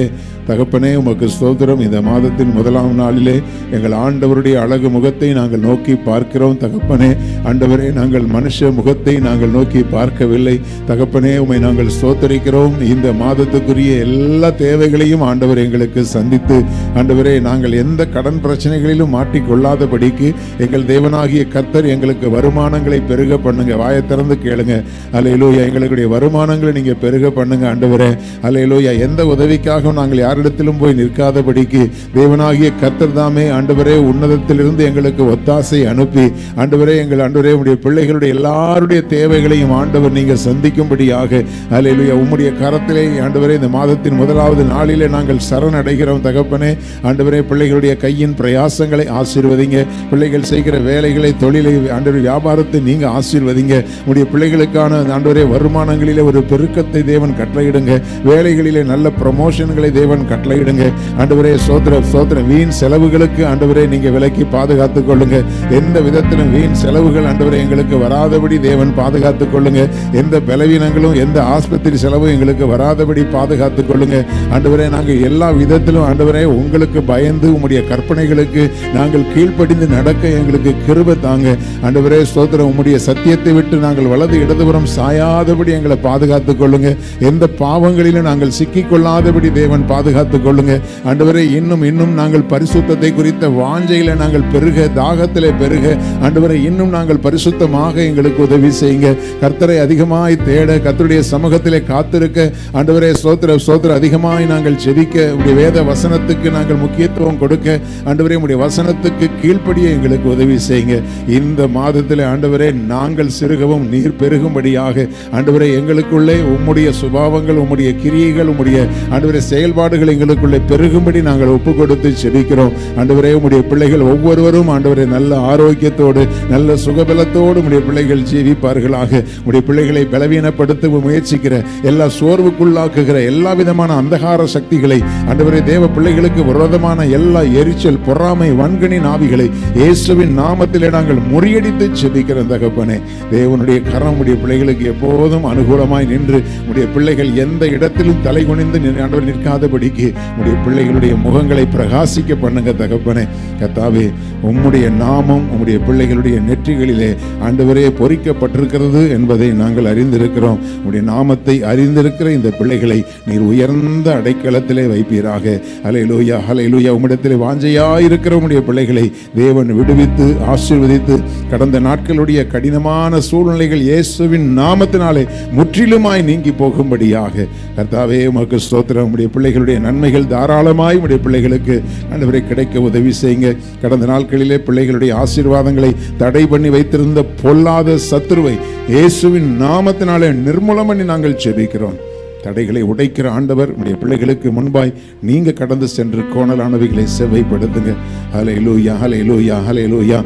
தகப்பனே, உமக்கு ஸ்தோத்திரம். இந்த மாதத்தின் 1ஆம் நாளிலே எங்கள் ஆண்டவருடைய அழகு முகத்தை நாங்கள் நோக்கி பார்க்கிறோம் தகப்பனே. ஆண்டவரே, நாங்கள் மனுஷ முகத்தை நாங்கள் நோக்கி பார்க்கவில்லை தகப்பனே. உம்மை நாங்கள் ஸ்தோத்தரிக்கிறோம். இந்த மாதத்துக்குரிய எல்லா தேவைகளையும் ஆண்டவர் எங்களுக்கு சந்தித்து ஆண்டவரே, நாங்கள் எந்த கடன் பிரச்சனைகளிலும் மாட்டிக்கொள்ளாதபடிக்கு எங்கள் தேவனாகிய கர்த்தர் எங்களுக்கு வருமானங்களை பெருக பண்ணுங்க. வாயை திறந்து கேளுங்க. அல்லேலூயா. எங்களுடைய வருமானங்களை நீங்க பெருக பண்ணுங்க ஆண்டவரே. அல்லேலூயா. எந்த உதவிக்காகவும் நாங்கள் யாரிடத்திலும் போய் நிற்காதபடிக்கு தேவனாகிய கர்த்தர் தாமே ஆண்டவரே உன்னதத்திலிருந்து எங்களுக்கு ஒத்தாசை அனுப்பி ஆண்டவரே உம்முடைய பிள்ளைகளுடைய எல்லாருடைய தேவைகளையும் ஆண்டவர் நீங்க சந்திக்கும்படியாக அல்லேலூயா உம்முடைய கரத்திலே ஆண்டவரே இந்த மாதத்தின் 1ஆவது நாளிலே நாங்கள் சரணடைகிறோம் தகப்பனே. ஆண்டவரே, பிள்ளைகளுடைய கையின் பிரயாசங்களை ஆசீர்வதிங்க. பிள்ளைகள் செய்கிற வேலைகளை, தொழிலை, ஆண்டவர் வியாபாரத்தை நீங்க ஆசீர்வதிங்க. உம்முடைய பிள்ளைகளுக்கான ஆண்டவரே வருமானங்களிலே ஒரு பெருக்கத்தை தேவன் கட்டளையிடுங்க. வேலைகளிலே நல்ல ப்ரமோஷன்களை தேவன் கட்டளையிடுங்க. ஆண்டவரே, ஸ்தோத்திரம், ஸ்தோத்திரம். வீண் செலவுகளுக்கு ஆண்டவரே நீங்க விலக்கி பாதுகாத்துக் கொள்ளுங்க. எந்த விதத்திலும் வீண் செலவுகள் ஆண்டவரே எங்களுக்கு வராதபடி தேவன் பாதுகாத்துக் கொள்ளுங்க. எந்த பலவீனங்களும் எந்த ஆஸ்பத்திரி செலவும் எங்களுக்கு வராதபடி பாதுகாத்துக் கொள்ளுங்க. ஆண்டவரே, நாங்கள் எல்லா விதத்திலும் ஆண்டவரே உங்களுக்கு பயந்து உம்முடைய கற்பனைகளுக்கு நாங்கள் கீழ்ப்படிந்து நடக்க எங்களுக்கு கிருபை தாங்க. ஆண்டவரே, ஸ்தோத்திரம். உம்முடைய சத்தியத்தை விட்டு நாங்கள் வலது இடதுபுறம் சாயாதபடி எங்களை பாதுகாத்துக் கொள்ளுங்க. எந்த பாவங்களிலும் நாங்கள் சிக்கிக் கொள்ளாதபடி தேவன் பாதுகாத்துக் கொள்ளுங்க. ஆண்டவரே, இன்னும் நாங்கள் பரிசுத்தத்தை குறித்த வாஞ்சையில நாங்கள் பெருக, தாகத்திலே பெருக ஆண்டவரே இன்னும் நாங்கள் பரிசுத்தமாக எங்களுக்கு உதவி செய்யுங்க. கர்த்தரை அதிகமாய் தேட, கர்த்தருடைய சமூகத்திலே காத்திருக்க ஆண்டவரே ஸ்தோத்திர ஸ்தோத்திர அதிகமாய் நாங்கள் ஜெபிக்க, உம்முடைய வேத வசனத்துக்கு நாங்கள் முக்கியத்துவம் கொடுக்க ஆண்டவரே உம்முடைய வசனத்துக்கு கீழ்ப்படிய எங்களுக்கு உதவி செய்யுங்க. இந்த மாதத்திலே ஆண்டவரே நாங்கள் சிறுகவும் நீர் பெருகும்படியாக ஆண்டவரே எங்களுக்குள்ளே உம்முடைய சுபாவங்கள், உம்முடைய கிரியைகள், உம்முடைய ஆண்டவரே செயல்பாடுகள் எங்களுக்குள்ளே பெருகும்படி நாங்கள் ஒப்பு கொடுத்து ஜெபிக்கிறோம். ஆண்டவரே, உம்முடைய பிள்ளைகள் ஒவ்வொருவரும் ஆண்டவரே நல்ல ஆரோக்கியத்தோடு நல்ல சுகபலத்தோடு உம்முடைய பிள்ளைகள் ஜீவிப்பார்களாக. உம்முடைய பிள்ளைகளை பலவீனப்படுத்த முயற்சிக்கிற, எல்லா சோர்வுக்குள்ளாக்குகிற எல்லா விதமான அந்தகார சக்திகளை ஆண்டவரே தேவ பிள்ளைகளுக்கு விரோதமான எல்லா எரிச்சல், பொறாமை, வன்கணி நாவிகளை இயேசுவின் நாமத்திலே நாங்கள் முறியடித்து ஜெபிக்கிற தகப்பனே. தேவனுடைய கரம் உடைய பிள்ளைகளுக்கு எப்போதும் அனுகூலமாய் நின்று உடைய பிள்ளைகள் எந்த இடத்திலும் தலை குனிந்து ஆண்டவர் நிற்காதபடிக்கு படிக்கு உம்முடைய பிள்ளைகளுடைய முகங்களை பிரகாசிக்க பண்ணுங்க தகப்பனே. கர்த்தாவே, உம்முடைய நாமம் உம்முடைய பிள்ளைகளுடைய நெற்றிகளிலே ஆண்டவரே பொறிக்கப்பட்டிருக்கிறது என்பதை நாங்கள் அறிந்திருக்கிறோம். உம்முடைய நாமத்தை அறிந்திருக்கிற இந்த பிள்ளைகளை நீர் உயர்ந்த அடைக்கலத்திலே வைப்பீராக. ஹல்லேலூயா, ஹல்லேலூயா. உம்மிடத்திலே வாஞ்சையாயிருக்கிற உம்முடைய பிள்ளைகளை தேவன் விடுவித்து ஆசீர்வதித்து கடந்த நாட்களுடைய கடினமான சூழ்நிலைகள் இயேசுவின் நாமத்தினாலே முற்றிலுமாய் நீங்கி போகும்படியாக கர்த்தாவே உமக்கு ஸ்தோத்திரம். உம்முடைய பிள்ளைகளுடைய நன்மைகள் தாராளமாய் உம்முடைய பிள்ளைகளுக்கு ஆண்டவரே கிடைக்க உதவி செய்யுங்க. கடந்த நாட்களிலே பிள்ளைகளுடைய ஆசீர்வாதங்களை தடை பண்ணி வைத்திருந்த பொல்லாத சத்துருவை இயேசுவின் நாமத்தினாலே நிர்மூலம் பண்ணி நாங்கள் ஜெபிக்கிறோம். தடைகளை உடைக்கிற ஆண்டவர் உடைய பிள்ளைகளுக்கு முன்பாய் நீங்க கடந்து சென்று கோணலானவைகளை செவ்வைப்படுத்துங்க. ஹல்லேலூயா, ஹல்லேலூயா, ஹல்லேலூயா.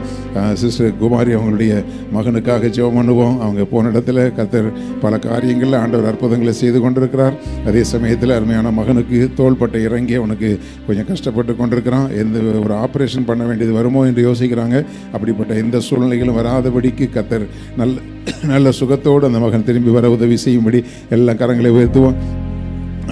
சிஸ்டர் குமாரி அவங்களுடைய மகனுக்காக ஜெபம் பண்ணுவோம். அவங்க போன இடத்துல கர்த்தர் பல காரியங்களில் ஆண்டவர் அற்புதங்களை செய்து கொண்டிருக்கிறார். அதே சமயத்தில் அருமையான மகனுக்கு தோள்பட்டை இறங்கி அவனுக்கு கொஞ்சம் கஷ்டப்பட்டு கொண்டிருக்கிறான். எந்த ஒரு ஆப்ரேஷன் பண்ண வேண்டியது வருமோ என்று யோசிக்கிறாங்க. அப்படிப்பட்ட எந்த சூழ்நிலைகளும் வராதபடிக்கு கர்த்தர் நல்ல சுகத்தோடு அந்த மகன் திரும்பி வர உதவி செய்யும்படி எல்லா கரங்களை உயர்த்துவோம்.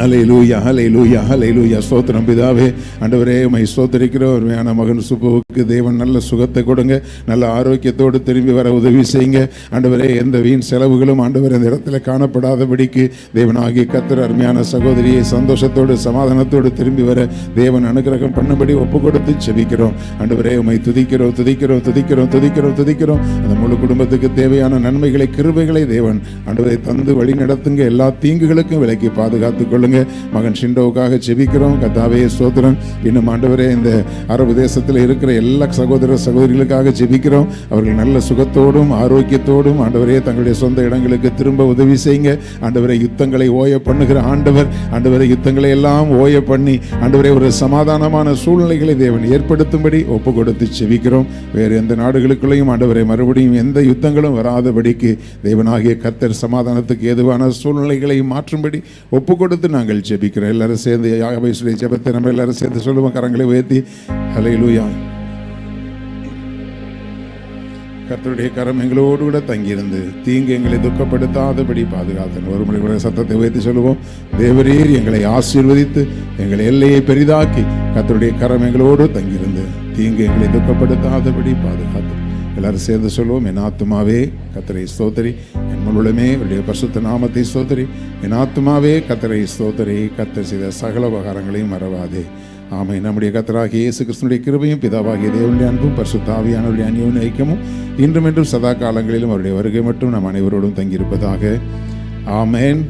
ஹல்லேலூயா, ஹல்லேலூயா, ஹல்லேலூயா. ஸ்தோத்திரம் பிதாவே. ஆண்டவரே உம்மை ஸ்தோத்திரிக்கிறோம். அருமையான மகன் சுப்புவுக்கு தேவன் நல்ல சுகத்தை கொடுங்க. நல்ல ஆரோக்கியத்தோடு திரும்பி வர உதவி செய்யுங்க. ஆண்டவரே, எந்த வீண் செலவுகளும் ஆண்டவர் அந்த இடத்துல காணப்படாதபடிக்கு தேவனாகிய கர்த்தர் அருமையான சகோதரியை சந்தோஷத்தோடு சமாதானத்தோடு திரும்பி வர தேவன் அனுகிரகம் பண்ணும்படி ஒப்பு கொடுத்து செபிக்கிறோம். ஆண்டவரே உம்மை துதிக்கிறோம், துதிக்கிறோம், துதிக்கிறோம், துதிக்கிறோம், துதிக்கிறோம். அந்த முழு குடும்பத்துக்கு தேவையான நன்மைகளை கிருபைகளை தேவன் ஆண்டவரை தந்து வழி நடத்துங்க. எல்லா தீங்குகளுக்கும் விலக்கி பாதுகாத்துக் கொள்ளுங்க. மகன் ஷிண்டோவுக்காக ஜெபிக்கிறோம். கர்த்தாவே ஸ்தோத்திரம். இன்னும் ஆண்டவரே இந்த அரபு தேசத்தில் இருக்கிற எல்லா சகோதர சகோதரிகளுக்காக ஜெபிக்கிறோம். அவர்கள் நல்ல சுகத்தோடும் ஆரோக்கியத்தோடும் ஆண்டவரே தங்களுடைய சொந்த இடங்களுக்கு திரும்ப உதவி செய்யுங்க. ஆண்டவரை யுத்தங்களை ஓய பண்ணுகிற ஆண்டவர், ஆண்டவரை யுத்தங்களை எல்லாம் ஓய பண்ணி ஆண்டவரை ஒரு சமாதானமான சூழ்நிலைகளை தேவன் ஏற்படுத்தும்படி ஒப்பு கொடுத்து ஜெபிக்கிறோம். வேறு எந்த நாடுகளுக்குள்ளேயும் ஆண்டவரை மறுபடியும் எந்த யுத்தங்களும் வராதபடிக்கு தேவனாகிய கர்த்தர் சமாதானத்துக்கு ஏதுவான சூழ்நிலைகளை மாற்றும்படி ஒப்பு கொடுத்து நாங்கள் ஜெபிக்கிறோம். எல்லாரும் சேர்ந்து யாகபேசுடைய ஜெபத்தை நம்ம எல்லாரும் சேர்ந்து சொல்லுவோம். கரங்களை உயர்த்தி ஹல்லேலூயா. கர்த்தருடைய கரம் எங்களோடு கூட தங்கியிருந்து தீங்கு எங்களை துக்கப்படுத்தாதபடி பாதுகாத்தன். ஒரு முறை கூட சத்தத்தை உயர்த்தி சொல்லுவோம். தேவரீர் எங்களை ஆசீர்வதித்து எங்களை எல்லையை பெரிதாக்கி கர்த்தருடைய கரம் எங்களோடு தங்கியிருந்து தீங்கு எங்களை துக்கப்படுத்தாதபடி பாதுகாத்து. எல்லாரும் சேர்ந்து சொல்லுவோம். என் ஆத்துமாவே கர்த்தரை ஸ்தோத்திரி, என் முழுமே அவருடைய பரிசுத்த நாமத்தை ஸ்தோத்திரி. என் ஆத்துமாவே கர்த்தரை ஸ்தோத்திரி, கர்த்தர் செய்த சகல உபகாரங்களையும் மறவாதே. ஆமை. நம்முடைய கர்த்தராகிய இயேசு கிறிஸ்துவினுடைய கிருபையும் பிதாவாகிய தேவனுடைய அன்பும் பரிசுத்த ஆவியானவருடைய அந்யோன்ய ஐக்கியமும் இன்றும் என்றும் சதா காலங்களிலும் அவருடைய வருகை மட்டும் நம் அனைவரோடும் தங்கியிருப்பதாக. ஆமென்.